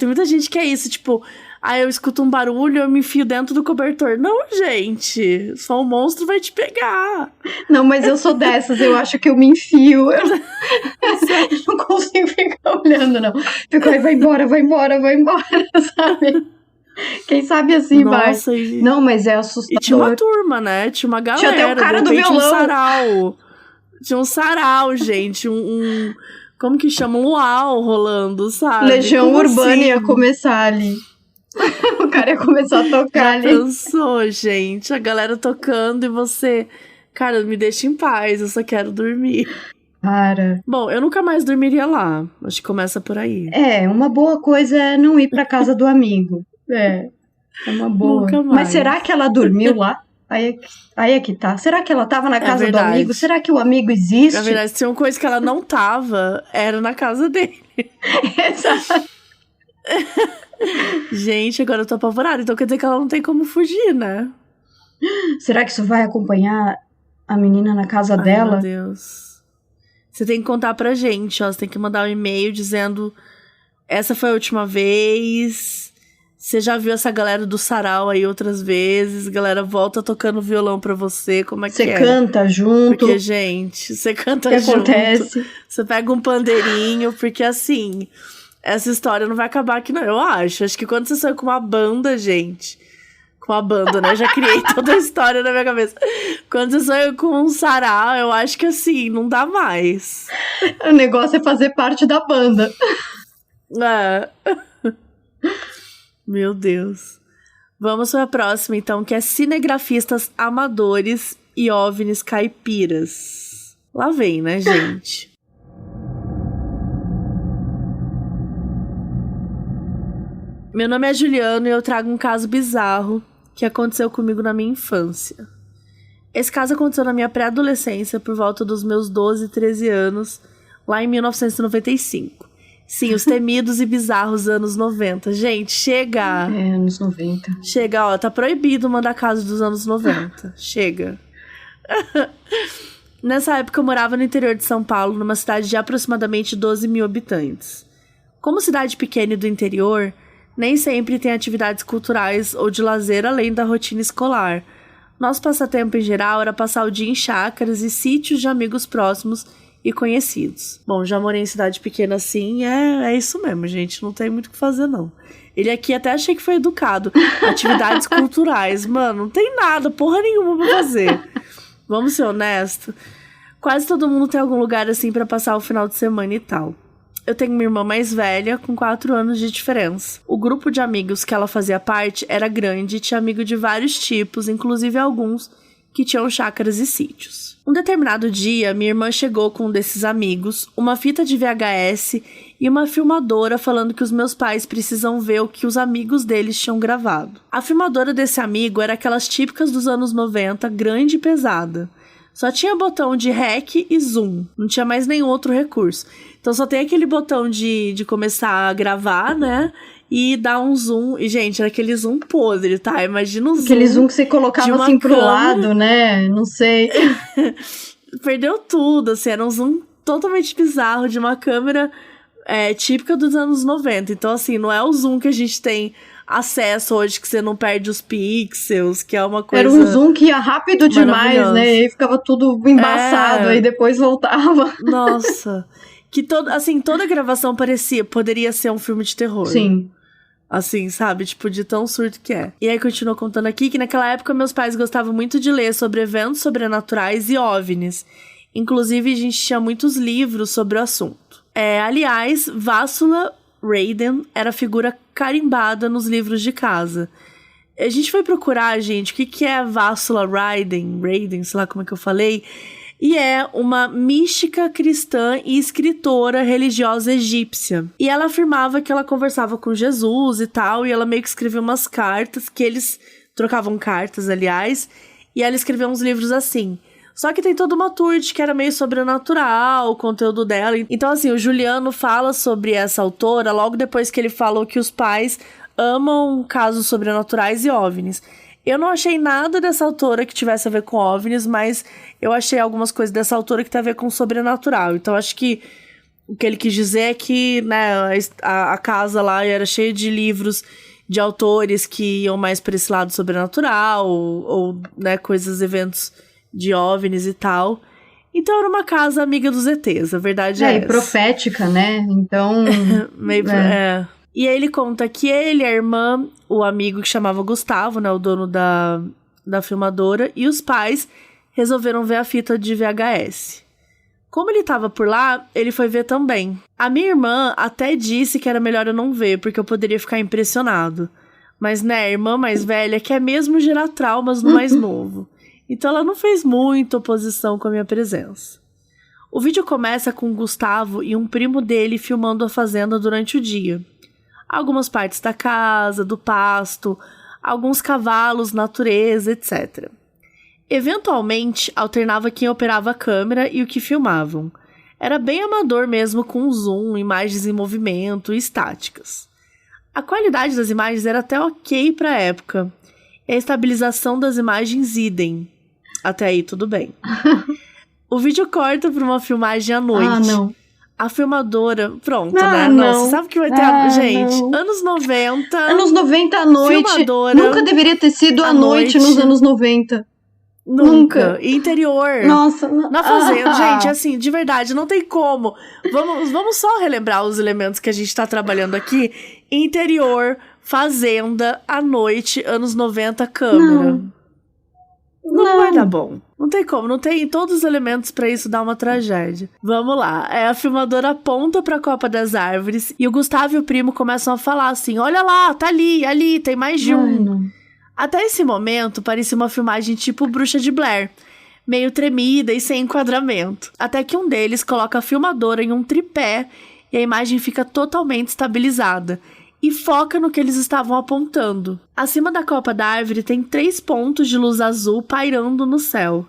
muita gente que é isso, tipo, aí eu escuto um barulho, eu me enfio dentro do cobertor. Não, gente, só um monstro vai te pegar. Não, mas eu sou dessas, eu acho que eu me enfio. Eu não consigo ficar olhando, não. Fico aí, vai embora, sabe? Quem sabe assim Nossa, vai. E... Não, mas é assustador. E tinha uma turma, né? Tinha uma galera. Tinha até o cara do violão. Um sarau. Tinha um sarau, gente. Como que chama? Um luau rolando, sabe? Legião Como Urbana assim? ia começar ali. O cara ia começar a tocar ali. Pensou, gente, a galera tocando e você... Cara, me deixa em paz, eu só quero dormir. Cara. Bom, eu nunca mais dormiria lá. Acho que começa por aí. Uma boa coisa é não ir pra casa do amigo. É uma boa. Nunca mais. Mas será que ela dormiu lá? Aí é que tá. Será que ela tava na casa do amigo? Será que o amigo existe? Na verdade, se uma coisa que ela não tava, era na casa dele. Exato. Gente, agora eu tô apavorada. Então quer dizer que ela não tem como fugir, né? Será que isso vai acompanhar a menina na casa dela? Meu Deus. Você tem que contar pra gente, ó. Você tem que mandar um e-mail dizendo: essa foi a última vez. Você já viu essa galera do sarau aí outras vezes. Galera volta tocando violão pra você. Como é que é? Você canta junto. Porque, gente, você canta junto. O que acontece? Você pega um pandeirinho. Porque, assim, essa história não vai acabar aqui, não. Eu acho. Acho que quando você saiu com uma banda, gente... Com a banda, né? Já criei toda a história na minha cabeça. Quando você saiu com um sarau, eu acho que, assim, não dá mais. O negócio é fazer parte da banda. É. Meu Deus. Vamos para a próxima, então, que é cinegrafistas amadores e OVNIs caipiras. Lá vem, né, gente? Meu nome é Juliano e eu trago um caso bizarro que aconteceu comigo na minha infância. Esse caso aconteceu na minha pré-adolescência, por volta dos meus 12, 13 anos, lá em 1995. Sim, os temidos e bizarros anos 90. Gente, chega! Anos 90. Chega, ó, tá proibido mandar casos dos anos 90. Chega. Nessa época eu morava no interior de São Paulo, numa cidade de aproximadamente 12 mil habitantes. Como cidade pequena e do interior, nem sempre tem atividades culturais ou de lazer além da rotina escolar. Nosso passatempo em geral era passar o dia em chácaras e sítios de amigos próximos e conhecidos. Bom, já morei em cidade pequena assim, é isso mesmo, gente. Não tem muito o que fazer, não. Ele aqui até achei que foi educado. Atividades culturais, mano, não tem nada, porra nenhuma pra fazer. Vamos ser honestos. Quase todo mundo tem algum lugar assim pra passar o final de semana e tal. Eu tenho uma irmã mais velha, com 4 anos de diferença. O grupo de amigos que ela fazia parte era grande e tinha amigo de vários tipos, inclusive alguns que tinham chácaras e sítios. Um determinado dia, minha irmã chegou com um desses amigos, uma fita de VHS e uma filmadora falando que os meus pais precisam ver o que os amigos deles tinham gravado. A filmadora desse amigo era aquelas típicas dos anos 90, grande e pesada. Só tinha botão de REC e zoom, não tinha mais nenhum outro recurso. Então só tem aquele botão de começar a gravar, né? E dar um zoom. E, gente, era aquele zoom podre, tá? Imagina o zoom. Aquele zoom que você colocava assim pro lado, né? Não sei. Perdeu tudo, assim. Era um zoom totalmente bizarro de uma câmera típica dos anos 90. Então, assim, não é o zoom que a gente tem acesso hoje, que você não perde os pixels, que é uma coisa... Era um zoom que ia rápido demais, né? E aí ficava tudo embaçado, aí depois voltava. Nossa. Que toda gravação poderia ser um filme de terror. Sim. Assim, sabe? Tipo, de tão surto que é. E aí, continuou contando aqui que naquela época meus pais gostavam muito de ler sobre eventos sobrenaturais e OVNIs. Inclusive, a gente tinha muitos livros sobre o assunto. Aliás, Vássula Raiden era figura carimbada nos livros de casa. A gente foi procurar, gente, o que é Vássula Raiden, sei lá como é que eu falei... E é uma mística cristã e escritora religiosa egípcia. E ela afirmava que ela conversava com Jesus e tal, e ela meio que escrevia umas cartas, que eles trocavam cartas, aliás, e ela escrevia uns livros assim. Só que tem toda uma tour de que era meio sobrenatural o conteúdo dela. Então, assim, o Juliano fala sobre essa autora logo depois que ele falou que os pais amam casos sobrenaturais e OVNIs. Eu não achei nada dessa autora que tivesse a ver com OVNIs, mas eu achei algumas coisas dessa autora que tem a ver com sobrenatural. Então, acho que o que ele quis dizer é que, né, a casa lá era cheia de livros de autores que iam mais para esse lado sobrenatural, ou né, eventos de OVNIs e tal. Então, era uma casa amiga dos ETs, a verdade é essa. E profética, né? Então... E aí ele conta que ele, a irmã, o amigo que chamava Gustavo, né, o dono da filmadora, e os pais resolveram ver a fita de VHS. Como ele tava por lá, ele foi ver também. A minha irmã até disse que era melhor eu não ver, porque eu poderia ficar impressionado. Mas, né, a irmã mais velha quer mesmo gerar traumas no mais novo. Então ela não fez muita oposição com a minha presença. O vídeo começa com o Gustavo e um primo dele filmando a fazenda durante o dia. Algumas partes da casa, do pasto, alguns cavalos, natureza, etc. Eventualmente, alternava quem operava a câmera e o que filmavam. Era bem amador mesmo, com zoom, imagens em movimento e estáticas. A qualidade das imagens era até ok para a época. E a estabilização das imagens idem. Até aí tudo bem. O vídeo corta para uma filmagem à noite. Ah, não. A filmadora... Pronto, Ah, né? não. Nossa, sabe que vai ter... Gente, não. anos 90... Anos 90 à noite. Filmadora, Nunca deveria ter sido à noite nos anos 90. Nunca. E interior. Nossa. Na fazenda, gente, assim, de verdade, não tem como. Vamos só relembrar os elementos que a gente tá trabalhando aqui. Interior, fazenda, à noite, anos 90, câmera. Não vai dar bom. Não tem como, não tem todos os elementos pra isso dar uma tragédia. Vamos lá. A filmadora aponta pra Copa das Árvores e o Gustavo e o primo começam a falar assim: olha lá, tá ali, tem mais de um. Ai, não. Até esse momento, parecia uma filmagem tipo Bruxa de Blair, meio tremida e sem enquadramento. Até que um deles coloca a filmadora em um tripé e a imagem fica totalmente estabilizada e foca no que eles estavam apontando. Acima da copa da árvore tem 3 pontos de luz azul pairando no céu.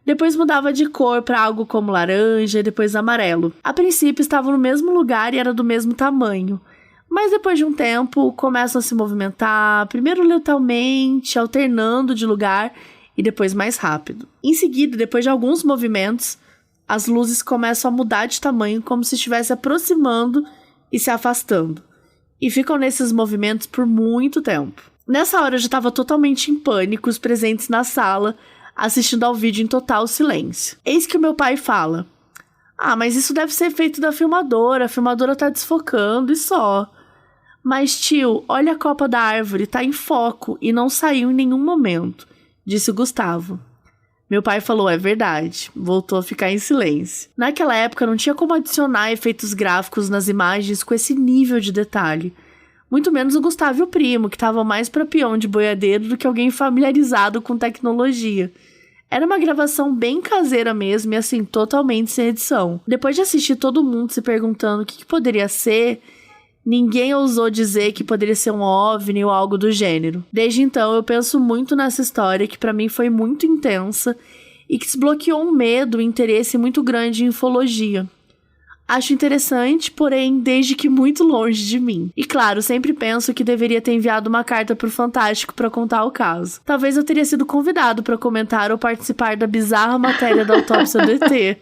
Depois mudava de cor para algo como laranja e depois amarelo. A princípio estavam no mesmo lugar e era do mesmo tamanho. Mas depois de um tempo, começam a se movimentar, primeiro lentamente, alternando de lugar e depois mais rápido. Em seguida, depois de alguns movimentos, as luzes começam a mudar de tamanho como se estivesse aproximando e se afastando. E ficam nesses movimentos por muito tempo. Nessa hora eu já estava totalmente em pânico, os presentes na sala, assistindo ao vídeo em total silêncio. Eis que o meu pai fala: ah, mas isso deve ser feito da filmadora, a filmadora tá desfocando e só. Mas tio, olha a copa da árvore, tá em foco e não saiu em nenhum momento, disse o Gustavo. Meu pai falou: é verdade, voltou a ficar em silêncio. Naquela época não tinha como adicionar efeitos gráficos nas imagens com esse nível de detalhe. Muito menos o Gustavo e o primo, que estavam mais pra peão de boiadeiro do que alguém familiarizado com tecnologia. Era uma gravação bem caseira mesmo e assim, totalmente sem edição. Depois de assistir todo mundo se perguntando o que poderia ser, ninguém ousou dizer que poderia ser um OVNI ou algo do gênero. Desde então eu penso muito nessa história que pra mim foi muito intensa e que desbloqueou um medo e interesse muito grande em ufologia. Acho interessante, porém, desde que muito longe de mim. E claro, sempre penso que deveria ter enviado uma carta pro Fantástico pra contar o caso. Talvez eu teria sido convidado pra comentar ou participar da bizarra matéria da autópsia do ET.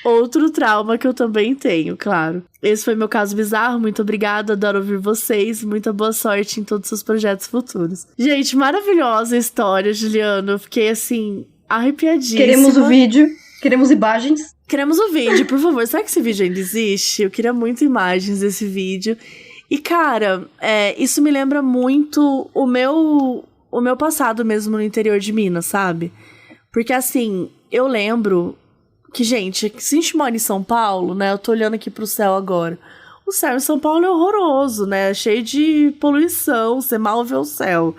Outro trauma que eu também tenho, claro. Esse foi meu caso bizarro, muito obrigada, adoro ouvir vocês, muita boa sorte em todos os seus projetos futuros. Gente, maravilhosa a história, Juliana, eu fiquei assim, arrepiadíssima. Queremos o vídeo, queremos imagens. Queremos o vídeo, por favor. Será que esse vídeo ainda existe? Eu queria muito imagens desse vídeo. E, cara, isso me lembra muito o meu passado mesmo no interior de Minas, sabe? Porque, assim, eu lembro que, gente, se a gente mora em São Paulo, né? Eu tô olhando aqui pro céu agora. O céu em São Paulo é horroroso, né? Cheio de poluição, você mal vê o céu.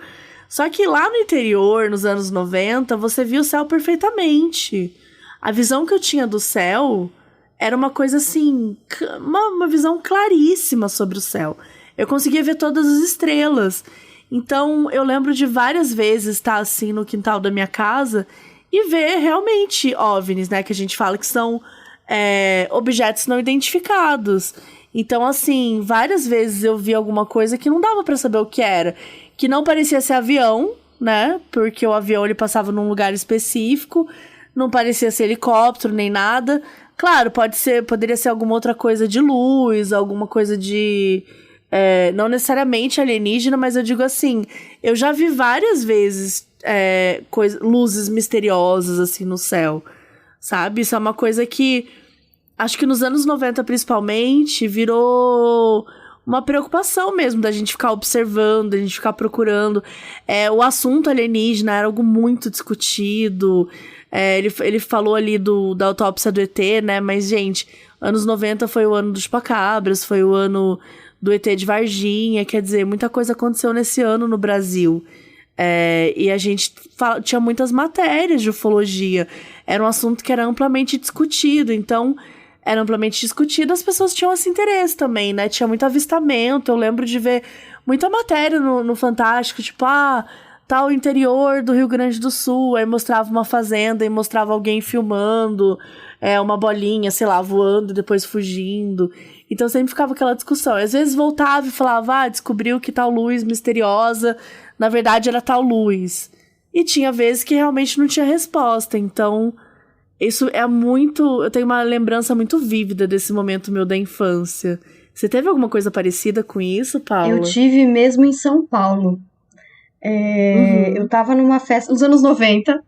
Só que lá no interior, nos anos 90, você via o céu perfeitamente. A visão que eu tinha do céu era uma coisa assim, uma visão claríssima sobre o céu. Eu conseguia ver todas as estrelas. Então, eu lembro de várias vezes estar assim no quintal da minha casa e ver realmente OVNIs, né? Que a gente fala que são objetos não identificados. Então, assim, várias vezes eu vi alguma coisa que não dava pra saber o que era. Que não parecia ser avião, né? Porque o avião ele passava num lugar específico. Não parecia ser helicóptero, nem nada. Claro, poderia ser alguma outra coisa de luz, alguma coisa de... não necessariamente alienígena, mas eu digo assim, eu já vi várias vezes luzes misteriosas, assim, no céu, sabe? Isso é uma coisa que, acho que nos anos 90, principalmente, virou uma preocupação mesmo da gente ficar observando, da gente ficar procurando. O assunto alienígena era algo muito discutido. Ele falou ali da autópsia do ET, né? Mas, gente, anos 90 foi o ano dos chupacabras, foi o ano do ET de Varginha, quer dizer, muita coisa aconteceu nesse ano no Brasil. E a gente tinha muitas matérias de ufologia. Era um assunto que era amplamente discutido, então era amplamente discutido, as pessoas tinham esse interesse também, né? Tinha muito avistamento, eu lembro de ver muita matéria no Fantástico, tipo, tal interior do Rio Grande do Sul, aí mostrava uma fazenda e mostrava alguém filmando, uma bolinha, sei lá, voando e depois fugindo. Então sempre ficava aquela discussão. Às vezes voltava e falava, descobriu que tal luz misteriosa, na verdade era tal luz. E tinha vezes que realmente não tinha resposta, então isso é muito... Eu tenho uma lembrança muito vívida desse momento meu da infância. Você teve alguma coisa parecida com isso, Paula? Eu tive mesmo em São Paulo. Eu tava numa festa nos anos 90.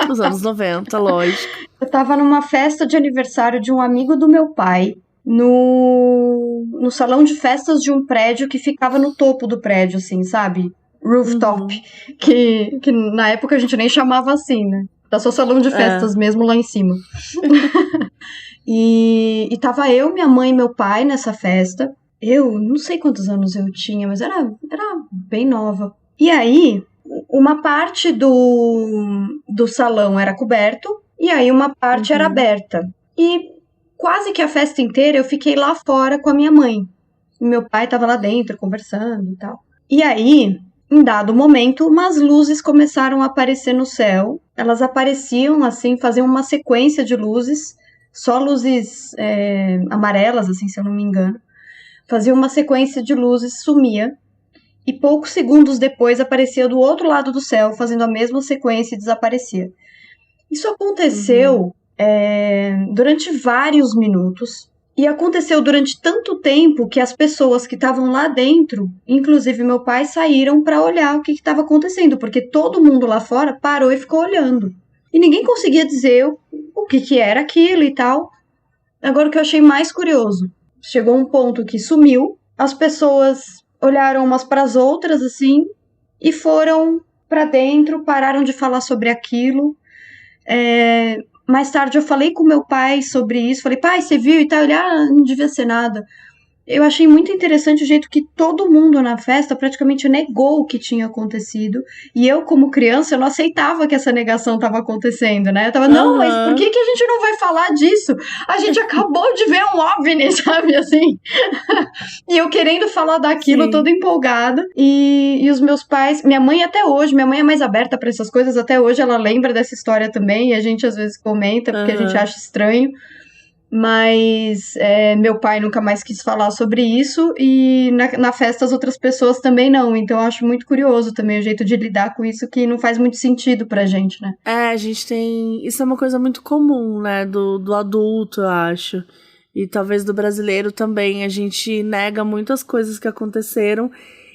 Nos anos 90, lógico. Eu tava numa festa de aniversário de um amigo do meu pai, no salão de festas de um prédio que ficava no topo do prédio, assim, sabe? Rooftop. Que na época a gente nem chamava assim, né? Era só salão de festas mesmo lá em cima. E tava eu, minha mãe e meu pai nessa festa. Eu não sei quantos anos eu tinha, mas era bem nova. E aí, uma parte do salão era coberto, e aí uma parte era aberta. E quase que a festa inteira eu fiquei lá fora com a minha mãe. Meu pai tava lá dentro conversando e tal. E aí, em dado momento, umas luzes começaram a aparecer no céu. Elas apareciam assim, faziam uma sequência de luzes, só luzes amarelas, assim, se eu não me engano. Fazia uma sequência de luzes, sumia. E poucos segundos depois aparecia do outro lado do céu, fazendo a mesma sequência e desaparecia. Isso aconteceu durante vários minutos. E aconteceu durante tanto tempo que as pessoas que estavam lá dentro, inclusive meu pai, saíram para olhar o que estava acontecendo, porque todo mundo lá fora parou e ficou olhando. E ninguém conseguia dizer o que era aquilo e tal. Agora, o que eu achei mais curioso, chegou um ponto que sumiu, as pessoas olharam umas para as outras, assim, e foram para dentro, pararam de falar sobre aquilo. Mais tarde eu falei com meu pai sobre isso, falei, pai, você viu e tal? Ele, não devia ser nada. Eu achei muito interessante o jeito que todo mundo na festa praticamente negou o que tinha acontecido. E eu, como criança, eu não aceitava que essa negação estava acontecendo, né? Eu tava, não, mas por que a gente não vai falar disso? A gente acabou de ver um OVNI, sabe, assim? E eu querendo falar daquilo, toda empolgada. E os meus pais, minha mãe até hoje, minha mãe é mais aberta para essas coisas, até hoje ela lembra dessa história também, e a gente às vezes comenta, porque a gente acha estranho. Mas meu pai nunca mais quis falar sobre isso e na festa as outras pessoas também não. Então eu acho muito curioso também o jeito de lidar com isso que não faz muito sentido pra gente, né? A gente tem... Isso é uma coisa muito comum, né? Do adulto, eu acho. E talvez do brasileiro também. A gente nega muitas coisas que aconteceram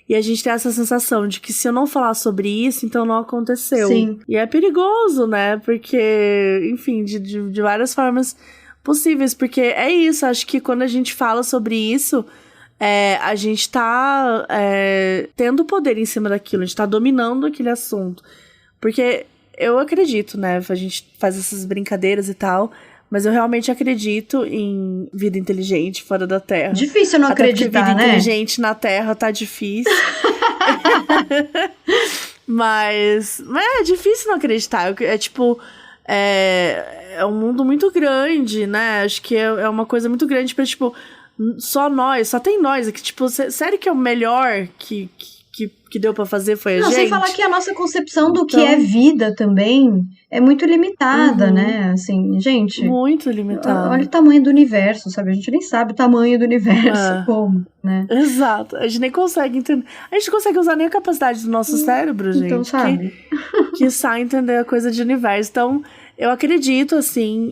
e a gente tem essa sensação de que se eu não falar sobre isso, então não aconteceu. Sim. E é perigoso, né? Porque, enfim, de várias formas possíveis, porque é isso, acho que quando a gente fala sobre isso, a gente tá tendo poder em cima daquilo, a gente tá dominando aquele assunto, porque eu acredito, né, a gente faz essas brincadeiras e tal, mas eu realmente acredito em vida inteligente fora da Terra. Difícil não acreditar, vida inteligente na Terra tá difícil. mas é difícil não acreditar, é um mundo muito grande, né? Acho que é uma coisa muito grande pra, só tem nós aqui. Sério que é o melhor que deu pra fazer foi a gente? Sem falar que a nossa concepção do que é vida também é muito limitada, né? Assim, gente... Muito limitada. Olha o tamanho do universo, sabe? A gente nem sabe o tamanho do universo, como, né? Exato. A gente nem consegue entender. A gente não consegue usar nem a capacidade do nosso cérebro, gente. Então, sabe? Que sai entender a coisa de universo. Então, eu acredito, assim,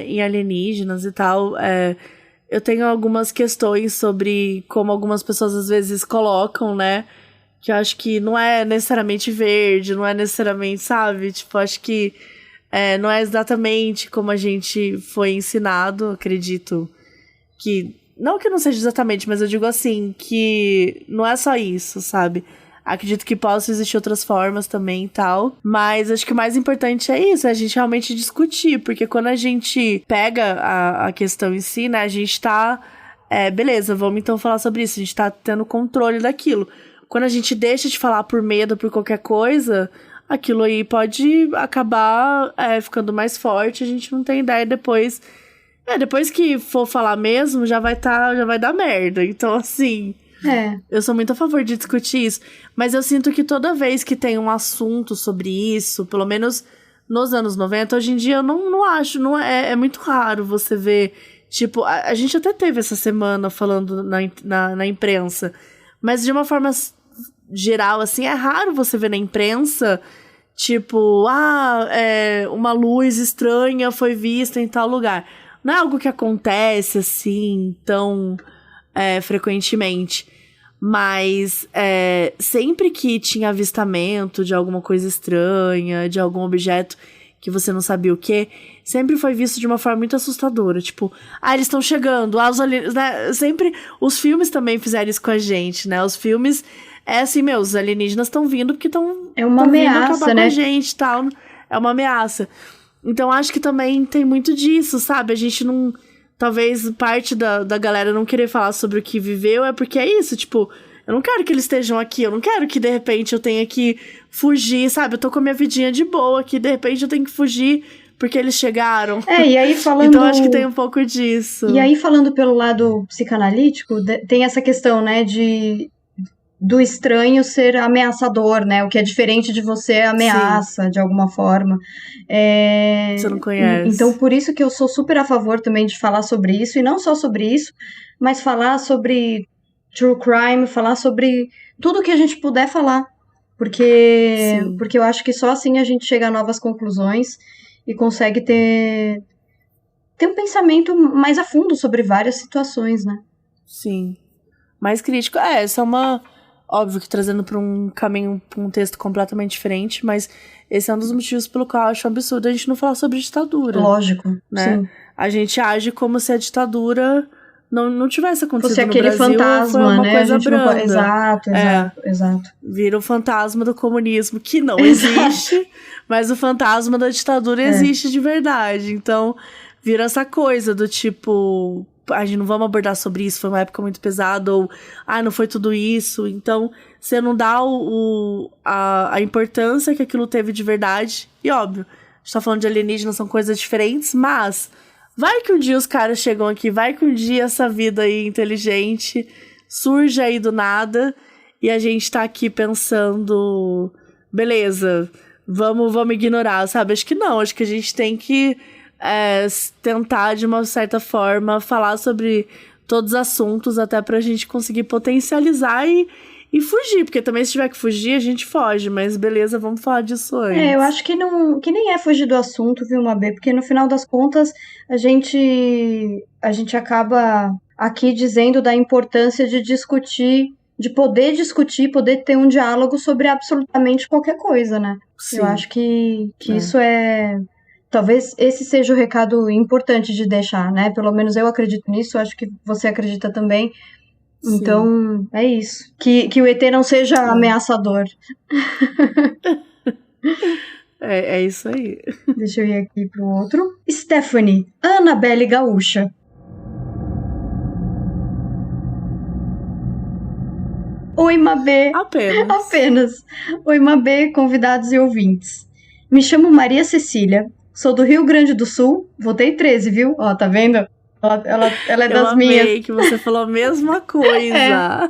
em alienígenas e tal. Eu tenho algumas questões sobre como algumas pessoas às vezes colocam, né? Que eu acho que não é necessariamente verde, não é necessariamente, sabe? Acho que não é exatamente como a gente foi ensinado, acredito que... Não que não seja exatamente, mas eu digo assim, que não é só isso, sabe? Acredito que possam existir outras formas também e tal. Mas acho que o mais importante é isso, é a gente realmente discutir. Porque quando a gente pega a questão em si, né? A gente tá beleza, vamos então falar sobre isso. A gente tá tendo controle daquilo. Quando a gente deixa de falar por medo, por qualquer coisa, aquilo aí pode acabar ficando mais forte. A gente não tem ideia depois. Depois que for falar mesmo, já vai dar merda. Então, assim... Eu sou muito a favor de discutir isso. Mas eu sinto que toda vez que tem um assunto sobre isso, pelo menos nos anos 90, hoje em dia eu não acho, é muito raro você ver, tipo, a gente até teve essa semana falando na imprensa, mas de uma forma geral, assim, é raro você ver na imprensa, tipo, uma luz estranha foi vista em tal lugar. Não é algo que acontece, assim, tão frequentemente. Mas sempre que tinha avistamento de alguma coisa estranha, de algum objeto que você não sabia o que, sempre foi visto de uma forma muito assustadora. Tipo, eles estão chegando, os alienígenas, né? Sempre, os filmes também fizeram isso com a gente, né? Os filmes, assim, os alienígenas estão vindo porque estão uma ameaça, né? Com a gente e tal. É uma ameaça. Então, acho que também tem muito disso, sabe? A gente não... Talvez parte da galera não querer falar sobre o que viveu é porque é isso, tipo, eu não quero que eles estejam aqui, eu não quero que de repente eu tenha que fugir, sabe? Eu tô com a minha vidinha de boa aqui, de repente eu tenho que fugir porque eles chegaram. E aí falando... Então acho que tem um pouco disso. E aí falando pelo lado psicanalítico, tem essa questão, né, do estranho ser ameaçador, né? O que é diferente de você ameaça, de alguma forma. Você não conhece. Então, por isso que eu sou super a favor também de falar sobre isso, e não só sobre isso, mas falar sobre true crime, falar sobre tudo que a gente puder falar. Porque eu acho que só assim a gente chega a novas conclusões e consegue ter um pensamento mais a fundo sobre várias situações, né? Sim. Mais crítico. Essa é uma... Óbvio que trazendo para um caminho, para um texto completamente diferente, mas esse é um dos motivos pelo qual eu acho absurdo a gente não falar sobre ditadura. Lógico, né? Sim. A gente age como se a ditadura não tivesse acontecido fosse aquele no Brasil, fantasma, foi uma né? coisa branda. Exato. Vira o fantasma do comunismo, que não existe, mas o fantasma da ditadura existe de verdade. Então, vira essa coisa do tipo... A gente não vamos abordar sobre isso, foi uma época muito pesada, ou não foi tudo isso. Então, você não dá a importância que aquilo teve de verdade. E óbvio, a gente tá falando de alienígenas, são coisas diferentes, mas vai que um dia os caras chegam aqui, vai que um dia essa vida aí inteligente surge aí do nada, e a gente tá aqui pensando, beleza, vamos ignorar, sabe? Acho que não, acho que a gente tem que tentar, de uma certa forma, falar sobre todos os assuntos, até pra gente conseguir potencializar e fugir, porque também se tiver que fugir, a gente foge, mas beleza, vamos falar disso antes. Eu acho que nem é fugir do assunto, viu, Mabê? Porque no final das contas, a gente acaba aqui dizendo da importância de discutir, de poder discutir, poder ter um diálogo sobre absolutamente qualquer coisa, né? Sim. Eu acho que isso é... Talvez esse seja o recado importante de deixar, né? Pelo menos eu acredito nisso, acho que você acredita também. Sim. Então, é isso. Que o ET não seja ameaçador. É isso aí. Deixa eu ir aqui pro outro. Stephanie, Annabelle Gaúcha. Oi, Mabê. Apenas. Oi, Mabê, convidados e ouvintes. Me chamo Maria Cecília. Sou do Rio Grande do Sul, votei 13, viu? Ó, tá vendo? Ela é das minhas. Eu amei que você falou a mesma coisa.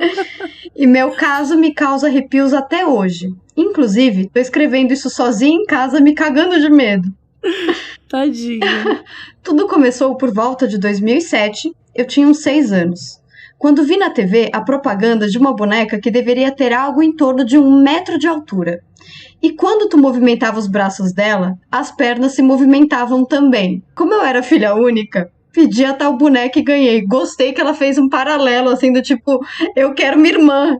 E meu caso me causa arrepios até hoje. Inclusive, tô escrevendo isso sozinha em casa, me cagando de medo. Tadinha. Tudo começou por volta de 2007, eu tinha uns 6 anos. Quando vi na TV a propaganda de uma boneca que deveria ter algo em torno de 1 metro de altura. E quando tu movimentava os braços dela, as pernas se movimentavam também. Como eu era filha única, pedi a tal boneca e ganhei. Gostei que ela fez um paralelo, assim, do tipo, eu quero minha irmã.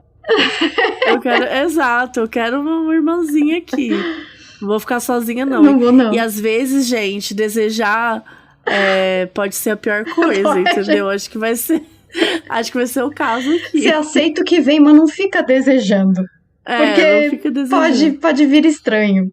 Exato, eu quero uma irmãzinha aqui. Não vou ficar sozinha, não. Não vou, não. E às vezes, gente, desejar pode ser a pior coisa, entendeu? Acho que vai ser o caso aqui. Você aceita o que vem, mas não fica desejando. Porque não fica desejando. Pode vir estranho.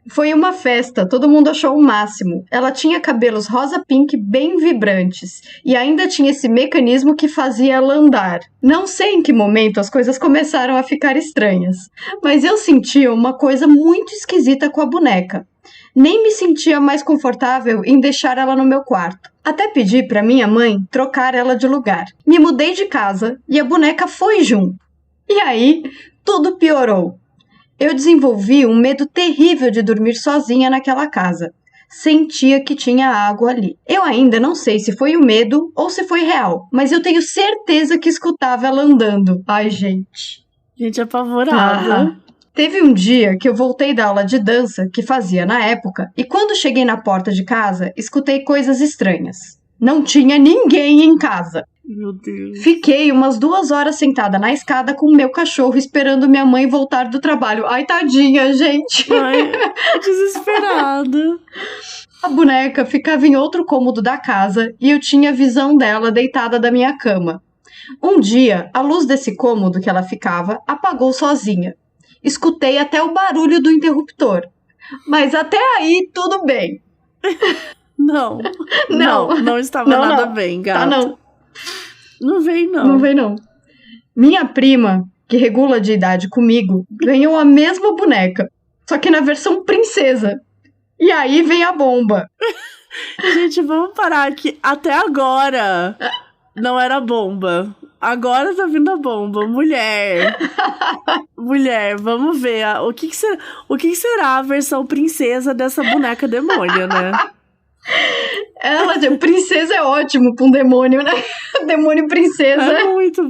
Foi uma festa, todo mundo achou o máximo. Ela tinha cabelos rosa pink bem vibrantes e ainda tinha esse mecanismo que fazia ela andar. Não sei em que momento as coisas começaram a ficar estranhas, mas eu sentia uma coisa muito esquisita com a boneca. Nem me sentia mais confortável em deixar ela no meu quarto. Até pedi para minha mãe trocar ela de lugar. Me mudei de casa e a boneca foi junto. E aí, tudo piorou. Eu desenvolvi um medo terrível de dormir sozinha naquela casa. Sentia que tinha água ali. Eu ainda não sei se foi o medo ou se foi real, mas eu tenho certeza que escutava ela andando. Ai, gente. Gente apavorada. Teve um dia que eu voltei da aula de dança, que fazia na época, e quando cheguei na porta de casa, escutei coisas estranhas. Não tinha ninguém em casa. Meu Deus. Fiquei umas 2 horas sentada na escada com o meu cachorro esperando minha mãe voltar do trabalho. Ai, tadinha, gente. Ai, desesperada. A boneca ficava em outro cômodo da casa e eu tinha visão dela deitada da minha cama. Um dia, a luz desse cômodo que ela ficava apagou sozinha. Escutei até o barulho do interruptor. Mas até aí, tudo bem. Não estava nada bem, gata. Tá, não. Não vem, não. Não vem, não. Minha prima, que regula de idade comigo, ganhou a mesma boneca, só que na versão princesa. E aí vem a bomba. Gente, vamos parar aqui. Até agora não era bomba. Agora tá vindo a bomba. Mulher, vamos ver. O que será a versão princesa dessa boneca demônio, né? Princesa é ótimo pra um demônio, né? Demônio princesa. É muito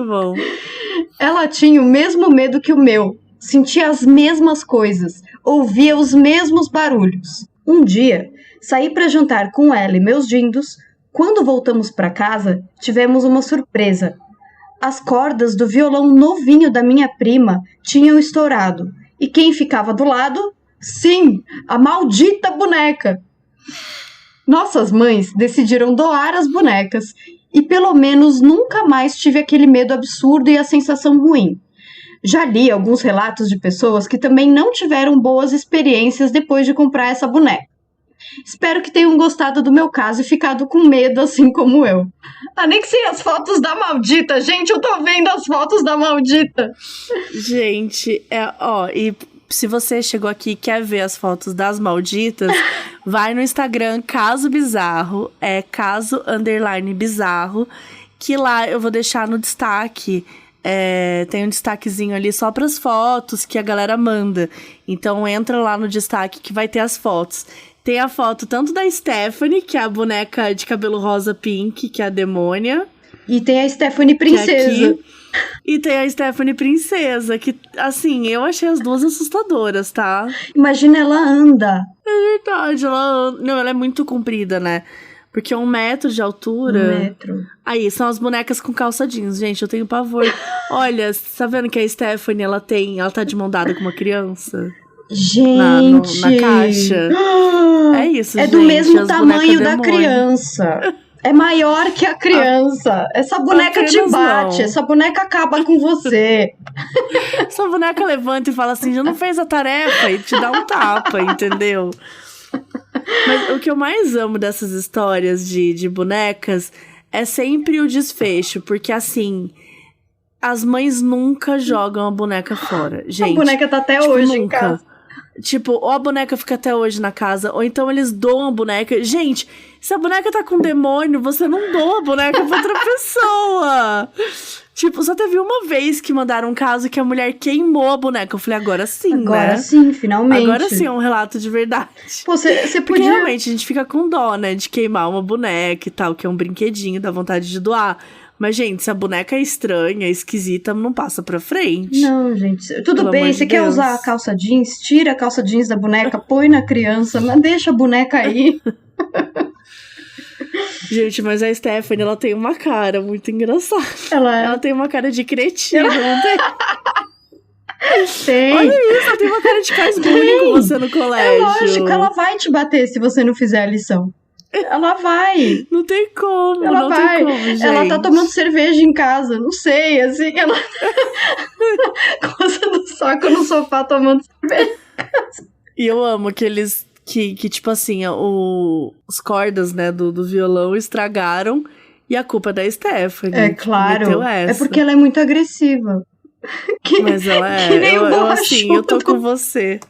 bom. Ela tinha o mesmo medo que o meu. Sentia as mesmas coisas. Ouvia os mesmos barulhos. Um dia, saí pra jantar com ela e meus dindos. Quando voltamos pra casa, tivemos uma surpresa. As cordas do violão novinho da minha prima tinham estourado. E quem ficava do lado? Sim, a maldita boneca. Nossas mães decidiram doar as bonecas e pelo menos nunca mais tive aquele medo absurdo e a sensação ruim. Já li alguns relatos de pessoas que também não tiveram boas experiências depois de comprar essa boneca. Espero que tenham gostado do meu caso e ficado com medo assim como eu. Anexei as fotos da maldita, gente, eu tô vendo as fotos da maldita. Gente, e se você chegou aqui e quer ver as fotos das malditas, vai no Instagram Caso Bizarro, caso_bizarro, que lá eu vou deixar no destaque, tem um destaquezinho ali só pras fotos que a galera manda. Então entra lá no destaque que vai ter as fotos. Tem a foto tanto da Stephanie, que é a boneca de cabelo rosa pink, que é a demônia. E tem a Stephanie princesa. E tem a Stephanie princesa, que, assim, eu achei as duas assustadoras, tá? Imagina, ela anda. É verdade, ela é muito comprida, né? Porque é 1 metro de altura. 1 metro. Aí, são as bonecas com calça jeans, gente, eu tenho pavor. Olha, tá vendo que a Stephanie, ela tá de mão dada com uma criança? Gente! Na caixa. É isso, gente. É do mesmo tamanho da criança. É maior que a criança. Essa boneca te bate. Essa boneca acaba com você. Essa boneca levanta e fala assim, já não fez a tarefa, e te dá um tapa, entendeu? Mas o que eu mais amo dessas histórias de bonecas é sempre o desfecho. Porque assim, as mães nunca jogam a boneca fora. Gente, a boneca tá até hoje nunca. Em casa. Tipo, ou a boneca fica até hoje na casa, ou então eles doam a boneca. Gente, se a boneca tá com demônio, você não doa a boneca pra outra pessoa. Tipo, só teve uma vez que mandaram um caso que a mulher queimou a boneca. Eu falei, agora sim, né? Agora sim, finalmente. Agora sim é um relato de verdade. Pô, você podia... Porque realmente a gente fica com dó, né? De queimar uma boneca e tal, que é um brinquedinho, dá vontade de doar. Mas, gente, se a boneca é estranha, é esquisita, não passa pra frente. Não, gente. Tudo bem, você quer usar a calça jeans? Tira a calça jeans da boneca, põe na criança, mas deixa a boneca aí. Gente, mas a Stephanie, ela tem uma cara muito engraçada. Ela tem uma cara de cretina, não tem? Tem. Olha isso, ela tem uma cara de faz bullying com você no colégio. É lógico, ela vai te bater se você não fizer a lição. Ela vai. Não tem como, ela não vai. tem como, gente. Ela tá tomando cerveja em casa, não sei, assim, ela coçando o saco no sofá tomando cerveja. E eu amo que eles... Que tipo assim, os cordas, né, do violão estragaram e a culpa é da Stephanie. É claro. Meteu essa. É porque ela é muito agressiva. Mas ela é. Que nem eu assim, eu tô com você.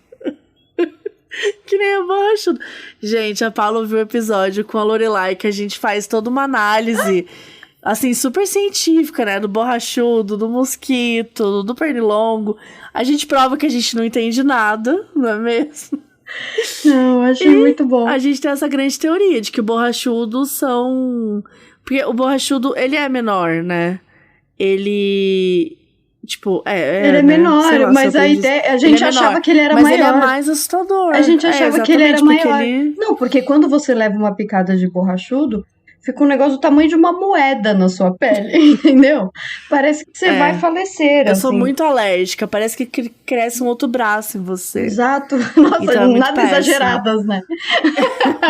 Que nem a borrachudo. Gente, a Paula ouviu o episódio com a Lorelai, que a gente faz toda uma análise, assim, super científica, né? Do borrachudo, do mosquito, do pernilongo. A gente prova que a gente não entende nada, não é mesmo? Não, achei muito bom. A gente tem essa grande teoria de que o borrachudo são... Porque o borrachudo, ele é menor, né? Ele... Tipo, ele é né? menor, Sei lá, mas a ideia, a gente achava que ele era mas maior. Ele é mais assustador. A gente achava que ele era maior. Ele... Não, porque quando você leva uma picada de borrachudo, fica um negócio do tamanho de uma moeda na sua pele, entendeu? Parece que você vai falecer. Eu assim. sou muito alérgica, parece que cresce um outro braço em você. Exato. Nossa, então, nada péssimo. Exageradas, né?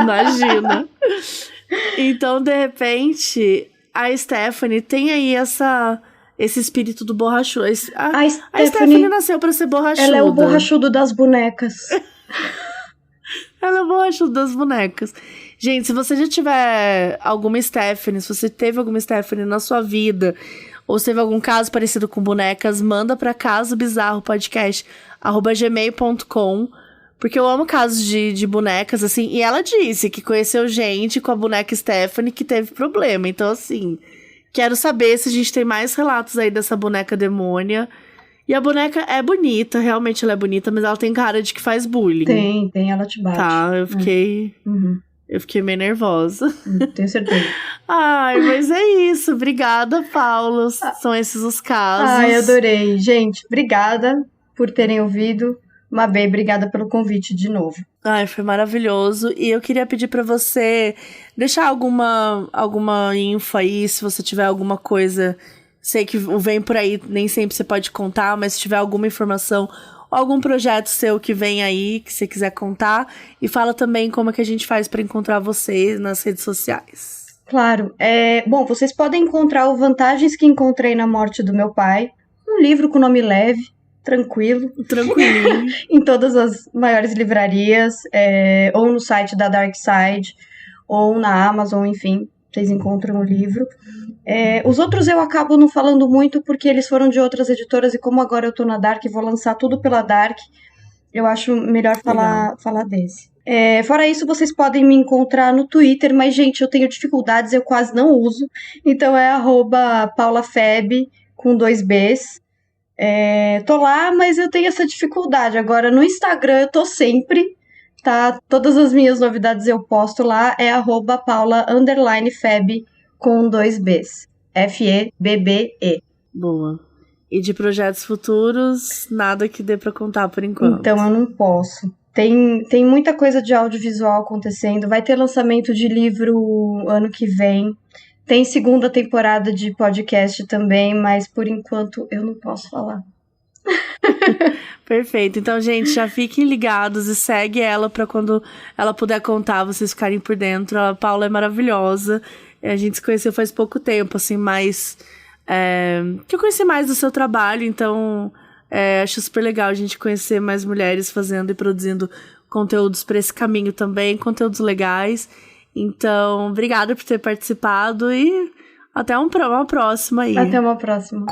Imagina. Então, de repente, a Stephanie tem aí esse espírito do borrachudo. A Stephanie nasceu pra ser borrachuda. Ela é o borrachudo das bonecas. Ela é o borrachudo das bonecas. Gente, se você já tiver alguma Stephanie, se você teve alguma Stephanie na sua vida, ou se teve algum caso parecido com bonecas, manda pra casobizarropodcast@gmail.com, porque eu amo casos de bonecas, assim, e ela disse que conheceu gente com a boneca Stephanie que teve problema, então, assim, quero saber se a gente tem mais relatos aí dessa boneca demônia. E a boneca é bonita, realmente ela é bonita, mas ela tem cara de que faz bullying. Tem, ela te bate. Tá, eu fiquei... Eu fiquei meio nervosa. Tenho certeza. Ai, mas é isso. Obrigada, Paulo. São esses os casos. Ai, adorei. Gente, obrigada por terem ouvido. Mabê, obrigada pelo convite de novo. Ai, foi maravilhoso. E eu queria pedir pra você deixar alguma info aí, se você tiver alguma coisa. Sei que o Vem Por Aí nem sempre você pode contar, mas se tiver alguma informação, algum projeto seu que vem aí, que você quiser contar. E fala também como é que a gente faz pra encontrar você nas redes sociais. Claro. Bom, vocês podem encontrar o Vantagens que Encontrei na Morte do Meu Pai. Um livro com nome leve, tranquilinho. Em todas as maiores livrarias, ou no site da Dark Side, ou na Amazon, enfim, vocês encontram o livro. Os outros eu acabo não falando muito porque eles foram de outras editoras e como agora eu tô na Dark e vou lançar tudo pela Dark, eu acho melhor falar desse. Fora isso, vocês podem me encontrar no Twitter, mas, gente, eu tenho dificuldades, eu quase não uso. Então é @paulafeb, com 2 Bs. Tô lá, mas eu tenho essa dificuldade. Agora, no Instagram, eu tô sempre, tá? Todas as minhas novidades eu posto lá, é @paula_feb, com 2 Bs. FEBBE. Boa. E de projetos futuros, nada que dê pra contar por enquanto. Então, eu não posso. Tem muita coisa de audiovisual acontecendo. Vai ter lançamento de livro ano que vem. Tem segunda temporada de podcast também, mas por enquanto eu não posso falar. Perfeito. Então, gente, já fiquem ligados e segue ela pra quando ela puder contar, vocês ficarem por dentro. A Paula é maravilhosa. A gente se conheceu faz pouco tempo, assim, mas... que eu conheci mais do seu trabalho, então... acho super legal a gente conhecer mais mulheres fazendo e produzindo conteúdos para esse caminho também, conteúdos legais. Então, obrigada por ter participado e até uma próxima aí. Até uma próxima.